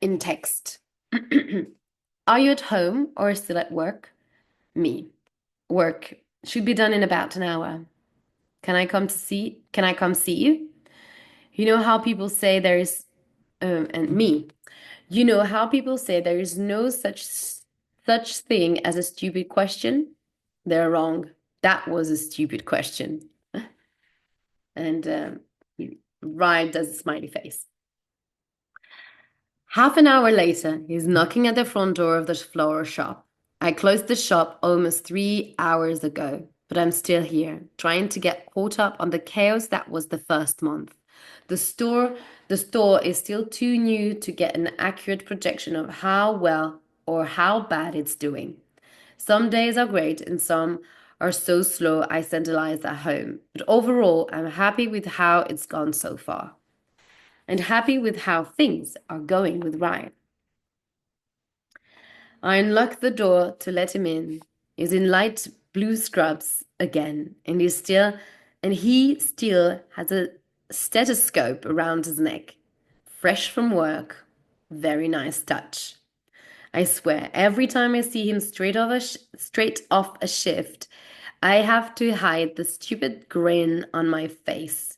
in text. Are you at home or still at work? Me. Work. Should be done in about an hour. Can I come see you? You know how people say there is, and me. You know how people say there is no such thing as a stupid question? They're wrong. That was a stupid question. And Ryan does a smiley face. Half an hour later, he's knocking at the front door of the flower shop. I closed the shop almost 3 hours ago, but I'm still here, trying to get caught up on the chaos that was the first month. The store, the store is still too new to get an accurate projection of how well or how bad it's doing. Some days are great and some are so slow I centralize at home. But overall, I'm happy with how it's gone so far and happy with how things are going with Ryan. I unlock the door to let him in. He's in light blue scrubs again, and he still has a stethoscope around his neck. Fresh from work. Very nice touch. I swear, every time I see him straight off a shift, I have to hide the stupid grin on my face.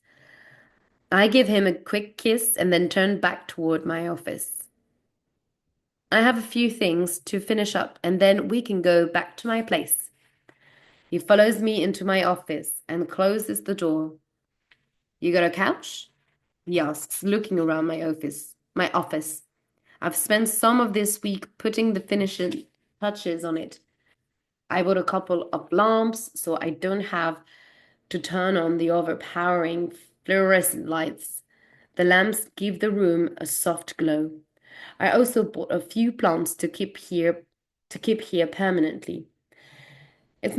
I give him a quick kiss and then turn back toward my office. I have a few things to finish up and then we can go back to my place. He follows me into my office and closes the door. You got a couch? He asks, looking around my office. My office. I've spent some of this week putting the finishing touches on it. I bought a couple of lamps so I don't have to turn on the overpowering fluorescent lights. The lamps give the room a soft glow. I also bought a few plants to keep here permanently. It's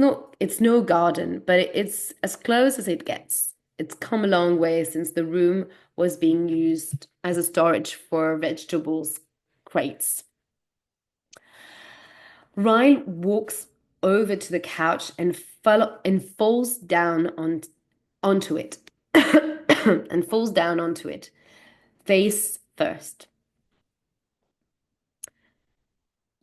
no garden, but it's as close as it gets. It's come a long way since the room was being used as a storage for vegetables crates. Ryan walks over to the couch and falls down onto it. And falls down onto it, face first.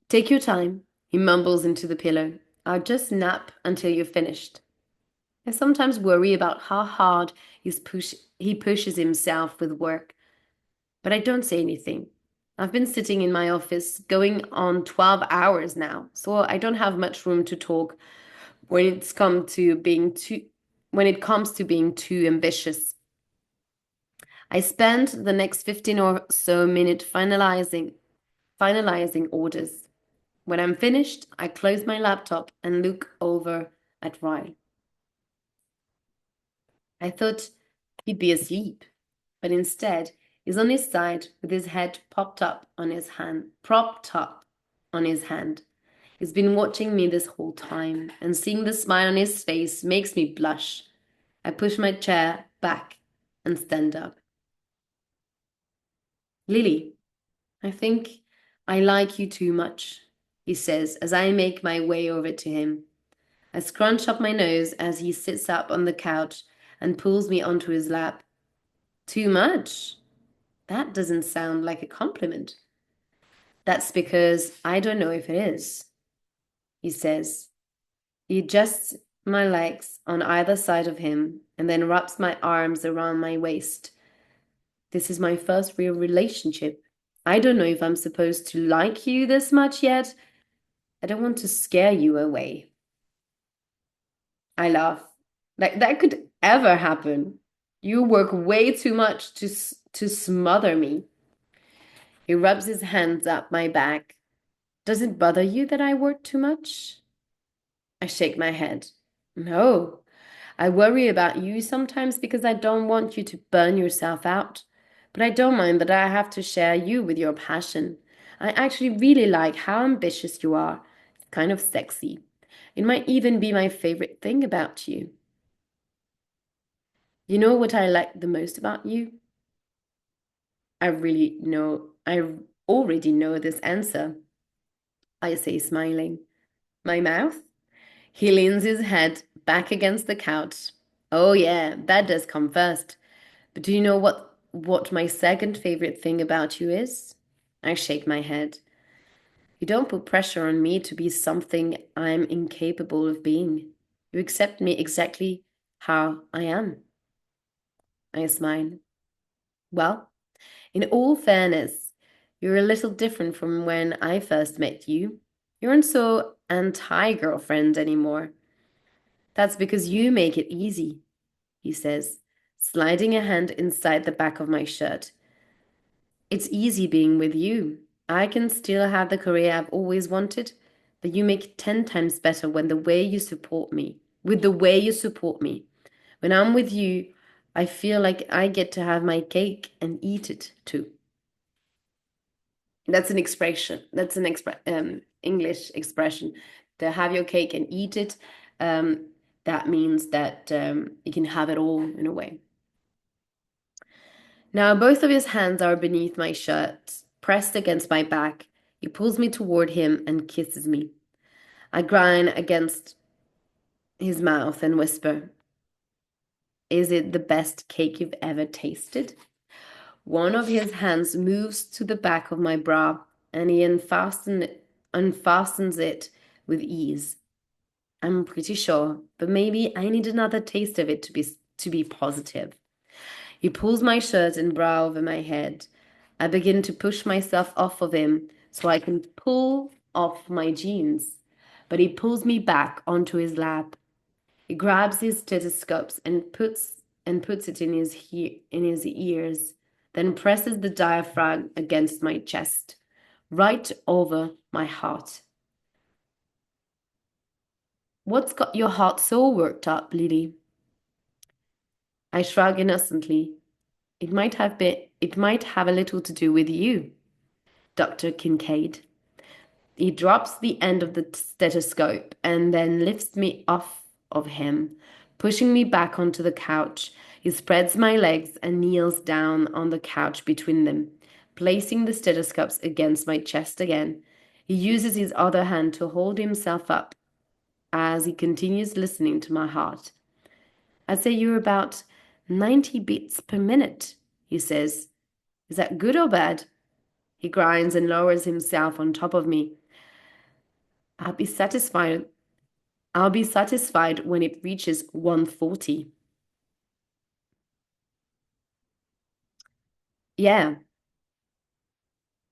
Take your time, he mumbles into the pillow. I'll just nap until you're finished. I sometimes worry about how hard he pushes himself with work, but I don't say anything. I've been sitting in my office going on 12 hours now, so I don't have much room to talk when it comes to being too ambitious. I spent the next 15 or so minutes finalizing orders. When I'm finished, I close my laptop and look over at Ryle. I thought he'd be asleep, but instead He's on his side with his head propped up on his hand. He's been watching me this whole time, and seeing the smile on his face makes me blush. I push my chair back and stand up. Lily, I think I like you too much, he says as I make my way over to him. I scrunch up my nose as he sits up on the couch and pulls me onto his lap. Too much? That doesn't sound like a compliment. That's because I don't know if it is, he says. He adjusts my legs on either side of him and then wraps my arms around my waist. This is my first real relationship. I don't know if I'm supposed to like you this much yet. I don't want to scare you away. I laugh. Like that could ever happen. You work way too much to smother me. He rubs his hands up my back. Does it bother you that I work too much? I shake my head. No, I worry about you sometimes because I don't want you to burn yourself out. But I don't mind that I have to share you with your passion. I actually really like how ambitious you are. It's kind of sexy. It might even be my favorite thing about you. You know what I like the most about you? I already know this answer, I say, smiling. My mouth? He leans his head back against the couch. Oh, yeah, that does come first. But do you know what my second favorite thing about you is? I shake my head. You don't put pressure on me to be something I'm incapable of being. You accept me exactly how I am. I smile. Well, in all fairness, you're a little different from when I first met you. You aren't so anti-girlfriend anymore. That's because you make it easy, he says, sliding a hand inside the back of my shirt. It's easy being with you. I can still have the career I've always wanted, but you make it 10 times better when the way you support me, with the way you support me. When I'm with you, I feel like I get to have my cake and eat it too. That's an expression. That's an English expression. To have your cake and eat it. Um, that means that you can have it all in a way. Now, both of his hands are beneath my shirt, pressed against my back. He pulls me toward him and kisses me. I grind against his mouth and whisper, Is it the best cake you've ever tasted? One of his hands moves to the back of my bra and he unfastens it with ease. I'm pretty sure, but maybe I need another taste of it to be positive. He pulls my shirt and bra over my head. I begin to push myself off of him so I can pull off my jeans, but he pulls me back onto his lap. He grabs his stethoscopes and puts it in his ears, then presses the diaphragm against my chest, right over my heart. What's got your heart so worked up, Lily? I shrug innocently. It might have a little to do with you, Dr. Kincaid. He drops the end of the stethoscope and then lifts me off of him, pushing me back onto the couch. He spreads my legs and kneels down on the couch between them, placing the stethoscopes against my chest again. He uses his other hand to hold himself up as he continues listening to my heart. I'd say you're about 90 beats per minute, he says. Is that good or bad? He grinds and lowers himself on top of me. I'll be satisfied. I'll be satisfied when it reaches 140. Yeah,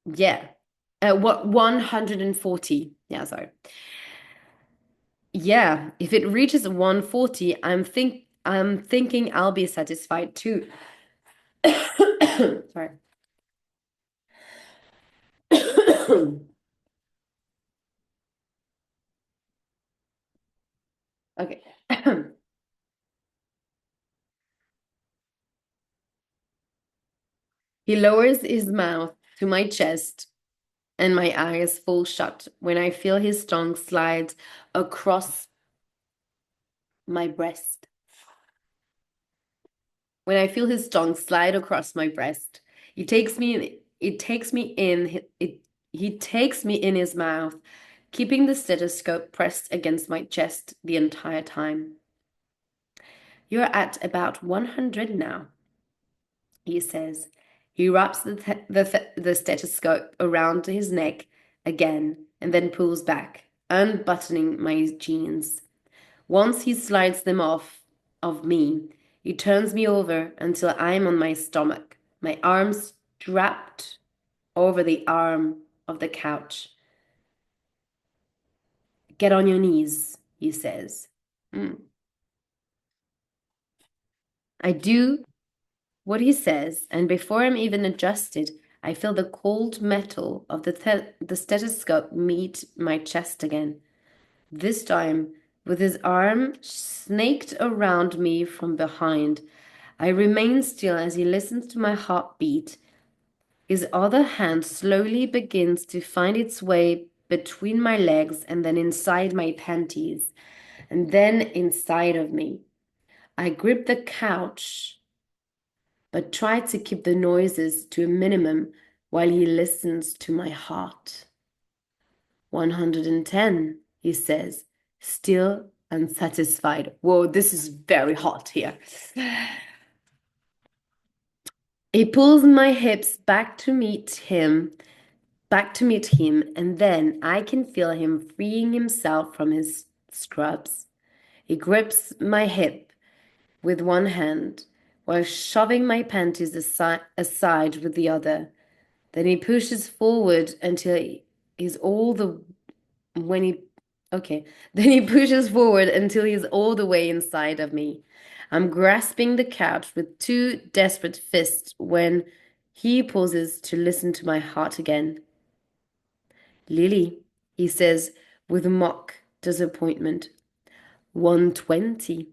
yeah. What 140? Yeah, sorry. Yeah, if it reaches 140, I'm thinking I'll be satisfied too. Sorry. Okay. He lowers his mouth to my chest, and my eyes fall shut when I feel his tongue slide across my breast. When I feel his tongue slide across my breast, he takes me in, it takes me in, it, he takes me in his mouth, keeping the stethoscope pressed against my chest the entire time. You're at about 100 now, he says. He wraps the stethoscope around his neck again and then pulls back, unbuttoning my jeans. Once he slides them off of me, he turns me over until I'm on my stomach, my arms strapped over the arm of the couch. Get on your knees, he says. Mm. I do what he says, and before I'm even adjusted, I feel the cold metal of the stethoscope meet my chest again. This time, with his arm snaked around me from behind, I remain still as he listens to my heartbeat. His other hand slowly begins to find its way between my legs and then inside my panties, and then inside of me. I grip the couch, but try to keep the noises to a minimum while he listens to my heart. 110, he says, still unsatisfied. Whoa, this is very hot here. He pulls my hips back to meet him, and then I can feel him freeing himself from his scrubs. He grips my hip with one hand while shoving my panties aside with the other. Then he pushes forward until he's all the when he okay. Then he pushes forward until he's all the way inside of me. I'm grasping the couch with two desperate fists when he pauses to listen to my heart again. Lily, he says with mock disappointment. 120.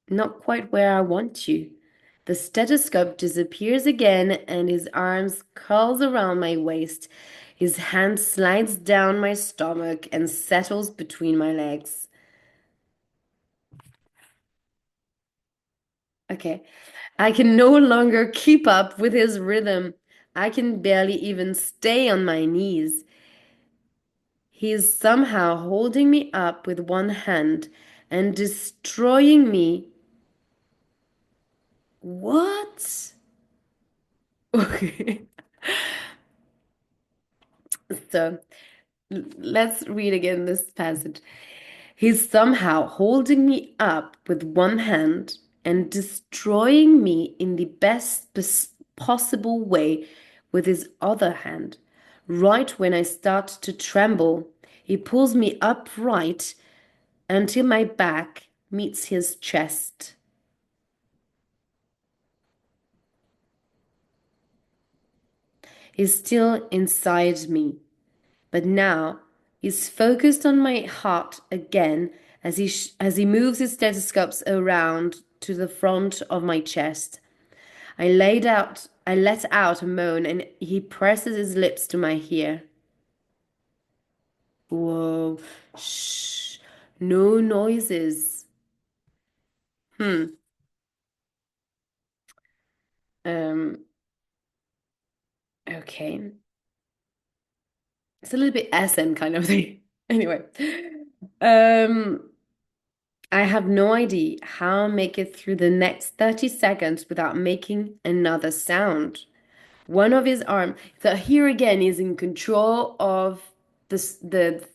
Not quite where I want you. The stethoscope disappears again and his arms curls around my waist. His hand slides down my stomach and settles between my legs. Okay. I can no longer keep up with his rhythm. I can barely even stay on my knees. He is somehow holding me up with one hand and destroying me. What? Okay. So let's read again this passage. He's somehow holding me up with one hand and destroying me in the best possible way with his other hand. Right when I start to tremble, he pulls me upright until my back meets his chest. He's still inside me, but now he's focused on my heart again as he moves his stethoscopes around to the front of my chest. I let out a moan and he presses his lips to my ear. Whoa, shh, no noises. Hmm. Um, okay. It's a little bit SN kind of thing. Anyway. Um, I have no idea how I make it through the next 30 seconds without making another sound. One of his arms, so here again, is in control of the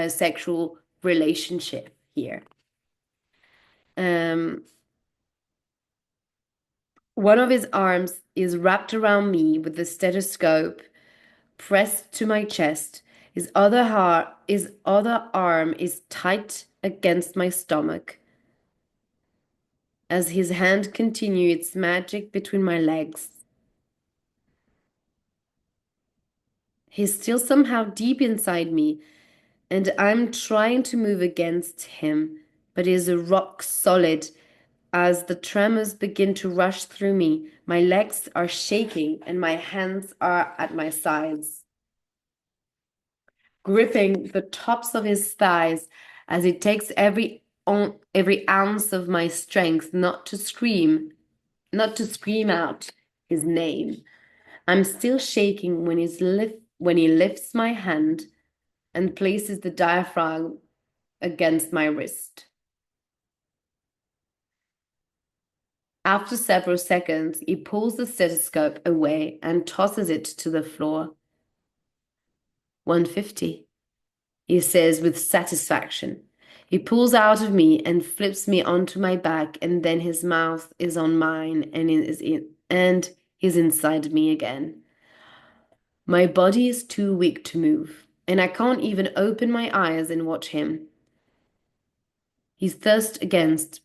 sexual relationship here. Um, one of his arms is wrapped around me with the stethoscope pressed to my chest. His other arm is tight against my stomach as his hand continues its magic between my legs. He's still somehow deep inside me, and I'm trying to move against him, but he's a rock solid As the tremors begin to rush through me, my legs are shaking and my hands are at my sides, gripping the tops of his thighs as it takes every ounce of my strength not to scream out his name. I'm still shaking when he lifts my hand and places the diaphragm against my wrist. After several seconds, he pulls the stethoscope away and tosses it to the floor. 150, he says with satisfaction. He pulls out of me and flips me onto my back, and then his mouth is on mine and is inside me again. My body is too weak to move, and I can't even open my eyes and watch him. He thirsts against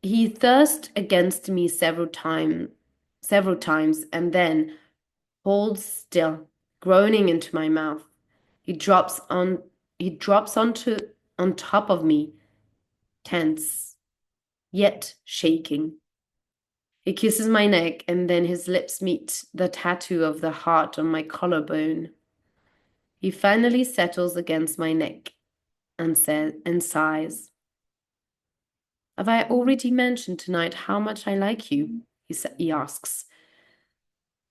he thirsts against me several times, and then holds still, groaning into my mouth. He drops on he drops on top of me, tense, yet shaking. He kisses my neck, and then his lips meet the tattoo of the heart on my collarbone. He finally settles against my neck and sighs. Have I already mentioned tonight how much I like you? He asks.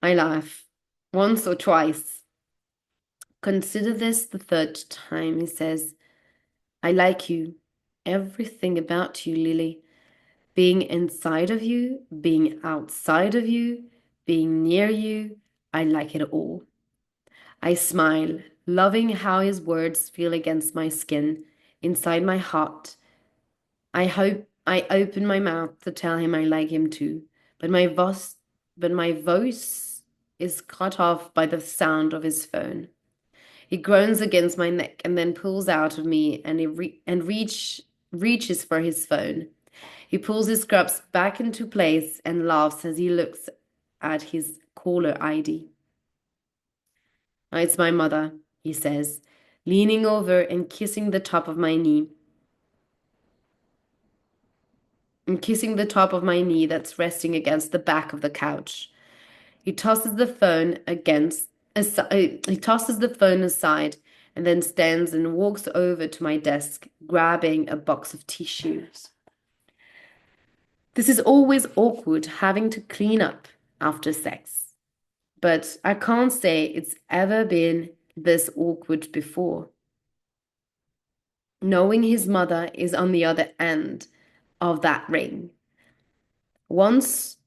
I laugh. Once or twice. Consider this the third time, he says. I like you. Everything about you, Lily. Being inside of you, being outside of you, being near you. I like it all. I smile, loving how his words feel against my skin, inside my heart. I open my mouth to tell him I like him too, but my voice is cut off by the sound of his phone. He groans against my neck and then pulls out of me and reaches for his phone. He pulls his scrubs back into place and laughs as he looks at his caller ID. It's my mother, he says, leaning over and kissing the top of my knee. And kissing the top of my knee that's resting against the back of the couch. He tosses the phone he tosses the phone aside and then stands and walks over to my desk, grabbing a box of tissues. This is always awkward having to clean up after sex, but I can't say it's ever been this awkward before. Knowing his mother is on the other end of that ring. Once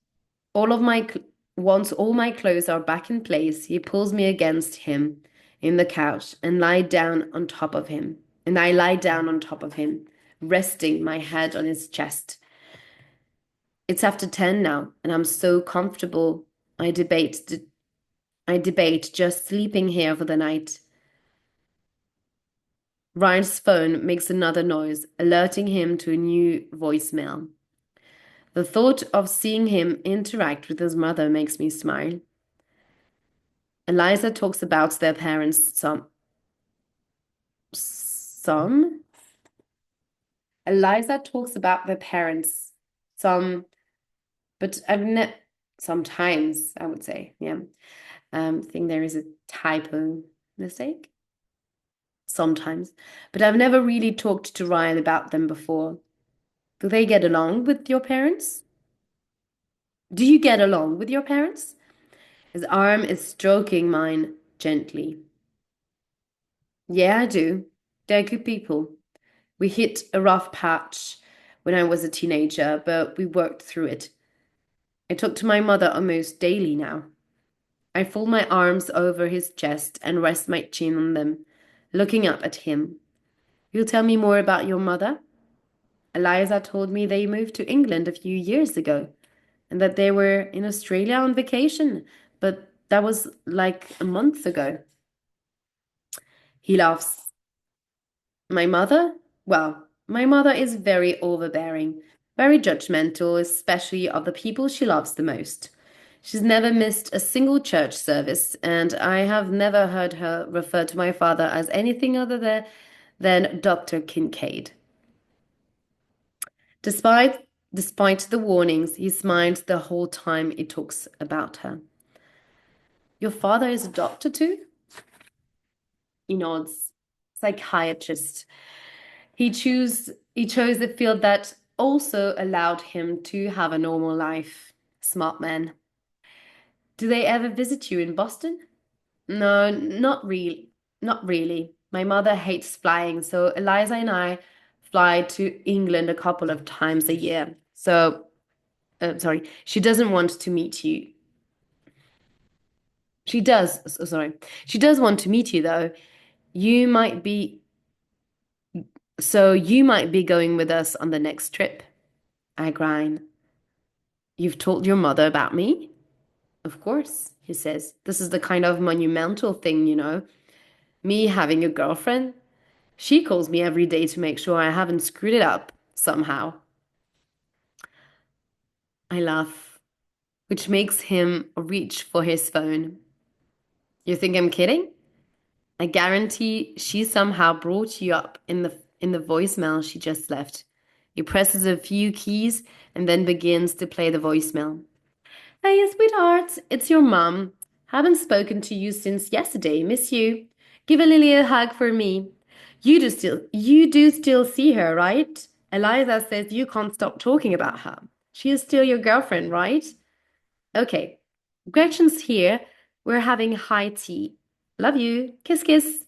all of my once all my clothes are back in place, he pulls me against him in the couch and I lie down on top of him, resting my head on his chest. It's after 10 now, and I'm so comfortable. I debate just sleeping here for the night. Ryan's phone makes another noise, alerting him to a new voicemail. The thought of seeing him interact with his mother makes me smile. Eliza talks about their parents some. Eliza talks about their parents some, but I've never sometimes I would say, yeah. Think there is a typo mistake. Sometimes, but I've never really talked to Ryan about them before. Do they get along with your parents? Do you get along with your parents? His arm is stroking mine gently. Yeah, I do. They're good people. We hit a rough patch when I was a teenager, but we worked through it. I talk to my mother almost daily now. I fold my arms over his chest and rest my chin on them, looking up at him. You'll tell me more about your mother? Eliza told me they moved to England a few years ago and that they were in Australia on vacation, but that was like a month ago. He laughs. My mother? Well, my mother is very overbearing, very judgmental, especially of the people she loves the most. She's never missed a single church service, and I have never heard her refer to my father as anything than Dr. Kincaid. Despite Despite the warnings, he smiled the whole time he talks about her. Your father is a doctor too? He nods. Psychiatrist. He chose a field that also allowed him to have a normal life. Smart man. Do they ever visit you in Boston? No, not really. Not really. My mother hates flying, so Eliza and I fly to England a couple of times a year. Sorry, she doesn't want to meet you. She does, sorry. She does want to meet you though. You might be, you might be going with us on the next trip. I grind. You've told your mother about me? Of course, he says. This is the kind of monumental thing, you know. Me having a girlfriend. She calls me every day to make sure I haven't screwed it up somehow. I laugh, which makes him reach for his phone. You think I'm kidding? I guarantee she somehow brought you up in the voicemail she just left. He presses a few keys and then begins to play the voicemail. Hey, sweetheart, it's your mum. Haven't spoken to you since yesterday. Miss you. Give a Lily a hug for me. You do still see her, right? Eliza says you can't stop talking about her. She is still your girlfriend, right? Okay. Gretchen's here. We're having high tea. Love you. Kiss, kiss.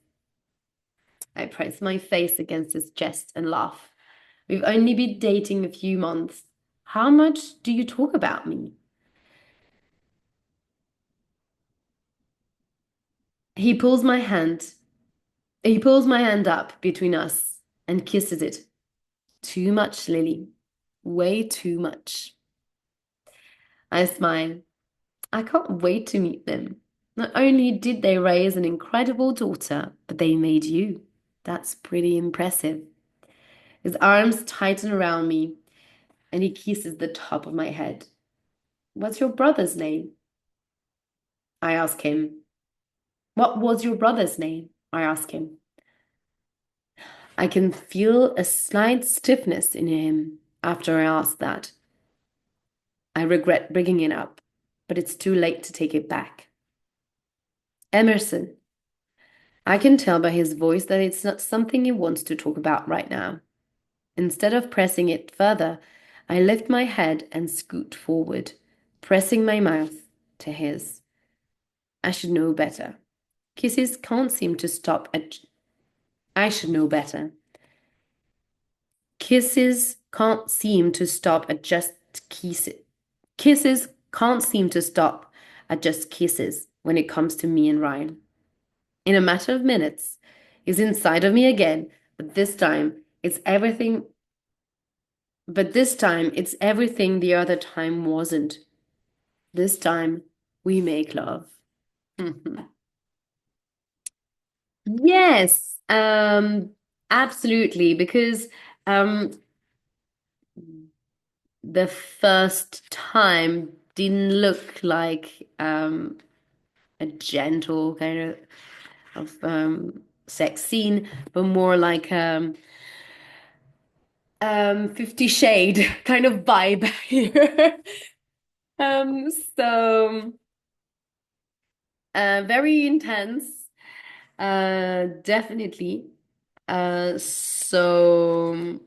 I press my face against his chest and laugh. We've only been dating a few months. How much do you talk about me? He pulls my hand. He pulls my hand up between us and kisses it. Too much, Lily. Way too much. I smile. I can't wait to meet them. Not only did they raise an incredible daughter, but they made you. That's pretty impressive. His arms tighten around me and he kisses the top of my head. What's your brother's name? I ask him. What was your brother's name? I ask him. I can feel a slight stiffness in him after I ask that. I regret bringing it up, but it's too late to take it back. Emerson. I can tell by his voice that it's not something he wants to talk about right now. Instead of pressing it further, I lift my head and scoot forward, pressing my mouth to his. I should know better. Kisses can't seem to stop at. I should know better. Kisses can't seem to stop at just kisses. Kisses can't seem to stop at just kisses when it comes to me and Ryan. In a matter of minutes, he's inside of me again, but this time it's everything the other time wasn't. This time we make love. Yes, absolutely, because um the first time didn't look like a gentle kind of sex scene, but more like 50 Shade kind of vibe here. So very intense, definitely. So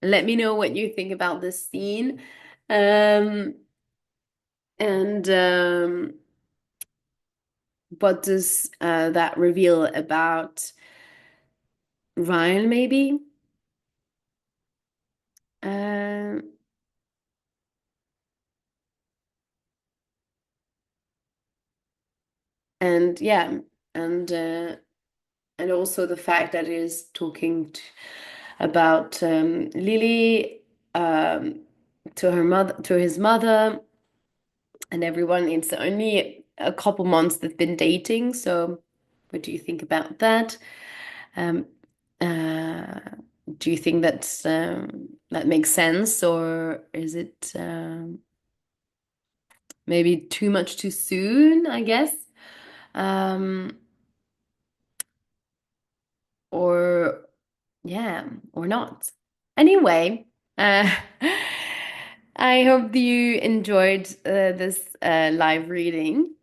let me know what you think about this scene. Um, and what does that reveal about Ryan, maybe? Uh, and yeah, and uh, and also the fact that he's talking about Lily um, to her mother, to his mother, and everyone. It's only a couple months they've been dating, so what do you think about that? Um, uh, do you think that makes sense, or is it maybe too much too soon, I guess? Um, or yeah, or not. Anyway, uh, I hope you enjoyed this live reading,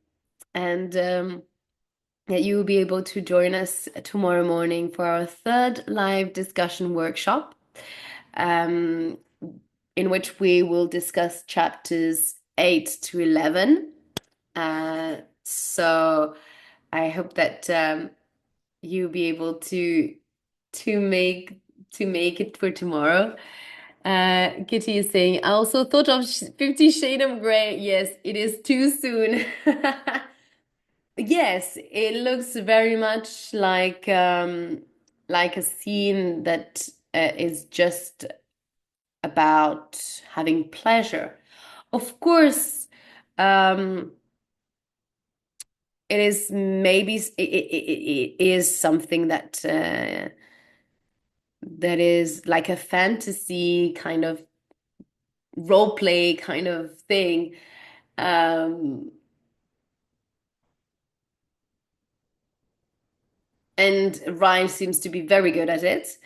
and that you will be able to join us tomorrow morning for our third live discussion workshop, um, in which we will discuss chapters 8 to 11. So I hope that you'll be able to make to make it for tomorrow. Kitty is saying, I also thought of 50 Shades of Grey. Yes, it is too soon. Yes, it looks very much like a scene that is just about having pleasure. Of course, um, it is maybe it is something that is like a fantasy kind of role play kind of thing. Um, and Ryan seems to be very good at it.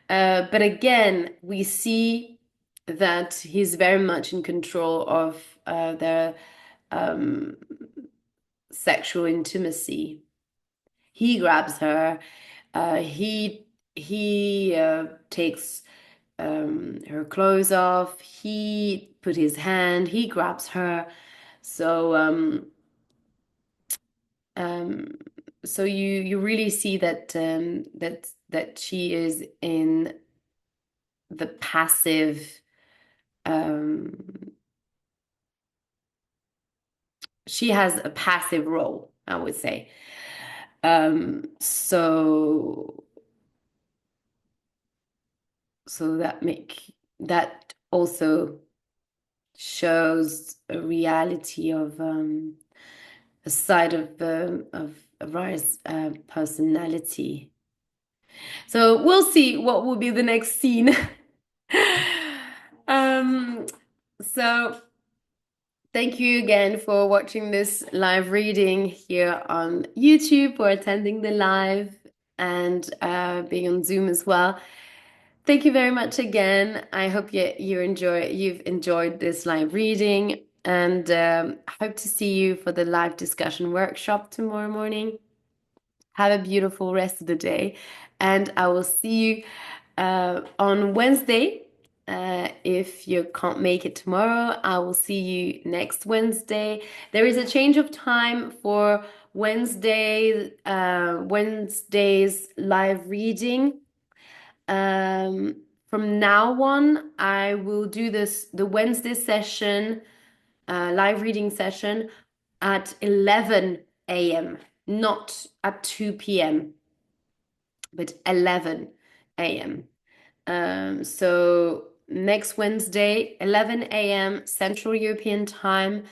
But again, we see that he's very much in control of their um, sexual intimacy. He grabs her. He takes her clothes off. He put his hand. He grabs her. So um, so you really see that that she is in the passive. Um, she has a passive role, I would say. So that also shows a reality of a side of Raya's personality. So we'll see what will be the next scene. Um, so thank you again for watching this live reading here on YouTube, for attending the live and being on Zoom as well. Thank you very much again. I hope you've enjoyed this live reading, and hope to see you for the live discussion workshop tomorrow morning. Have a beautiful rest of the day, and I will see you on Wednesday. If you can't make it tomorrow, I will see you next Wednesday. There is a change of time for Wednesday's live reading. From now on, I will do the Wednesday session, live reading session at 11 a.m., not at 2 p.m., but 11 a.m. So next Wednesday, 11 a.m. Central European Time,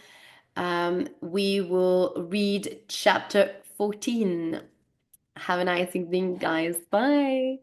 we will read chapter 14. Have a nice evening, guys. Bye.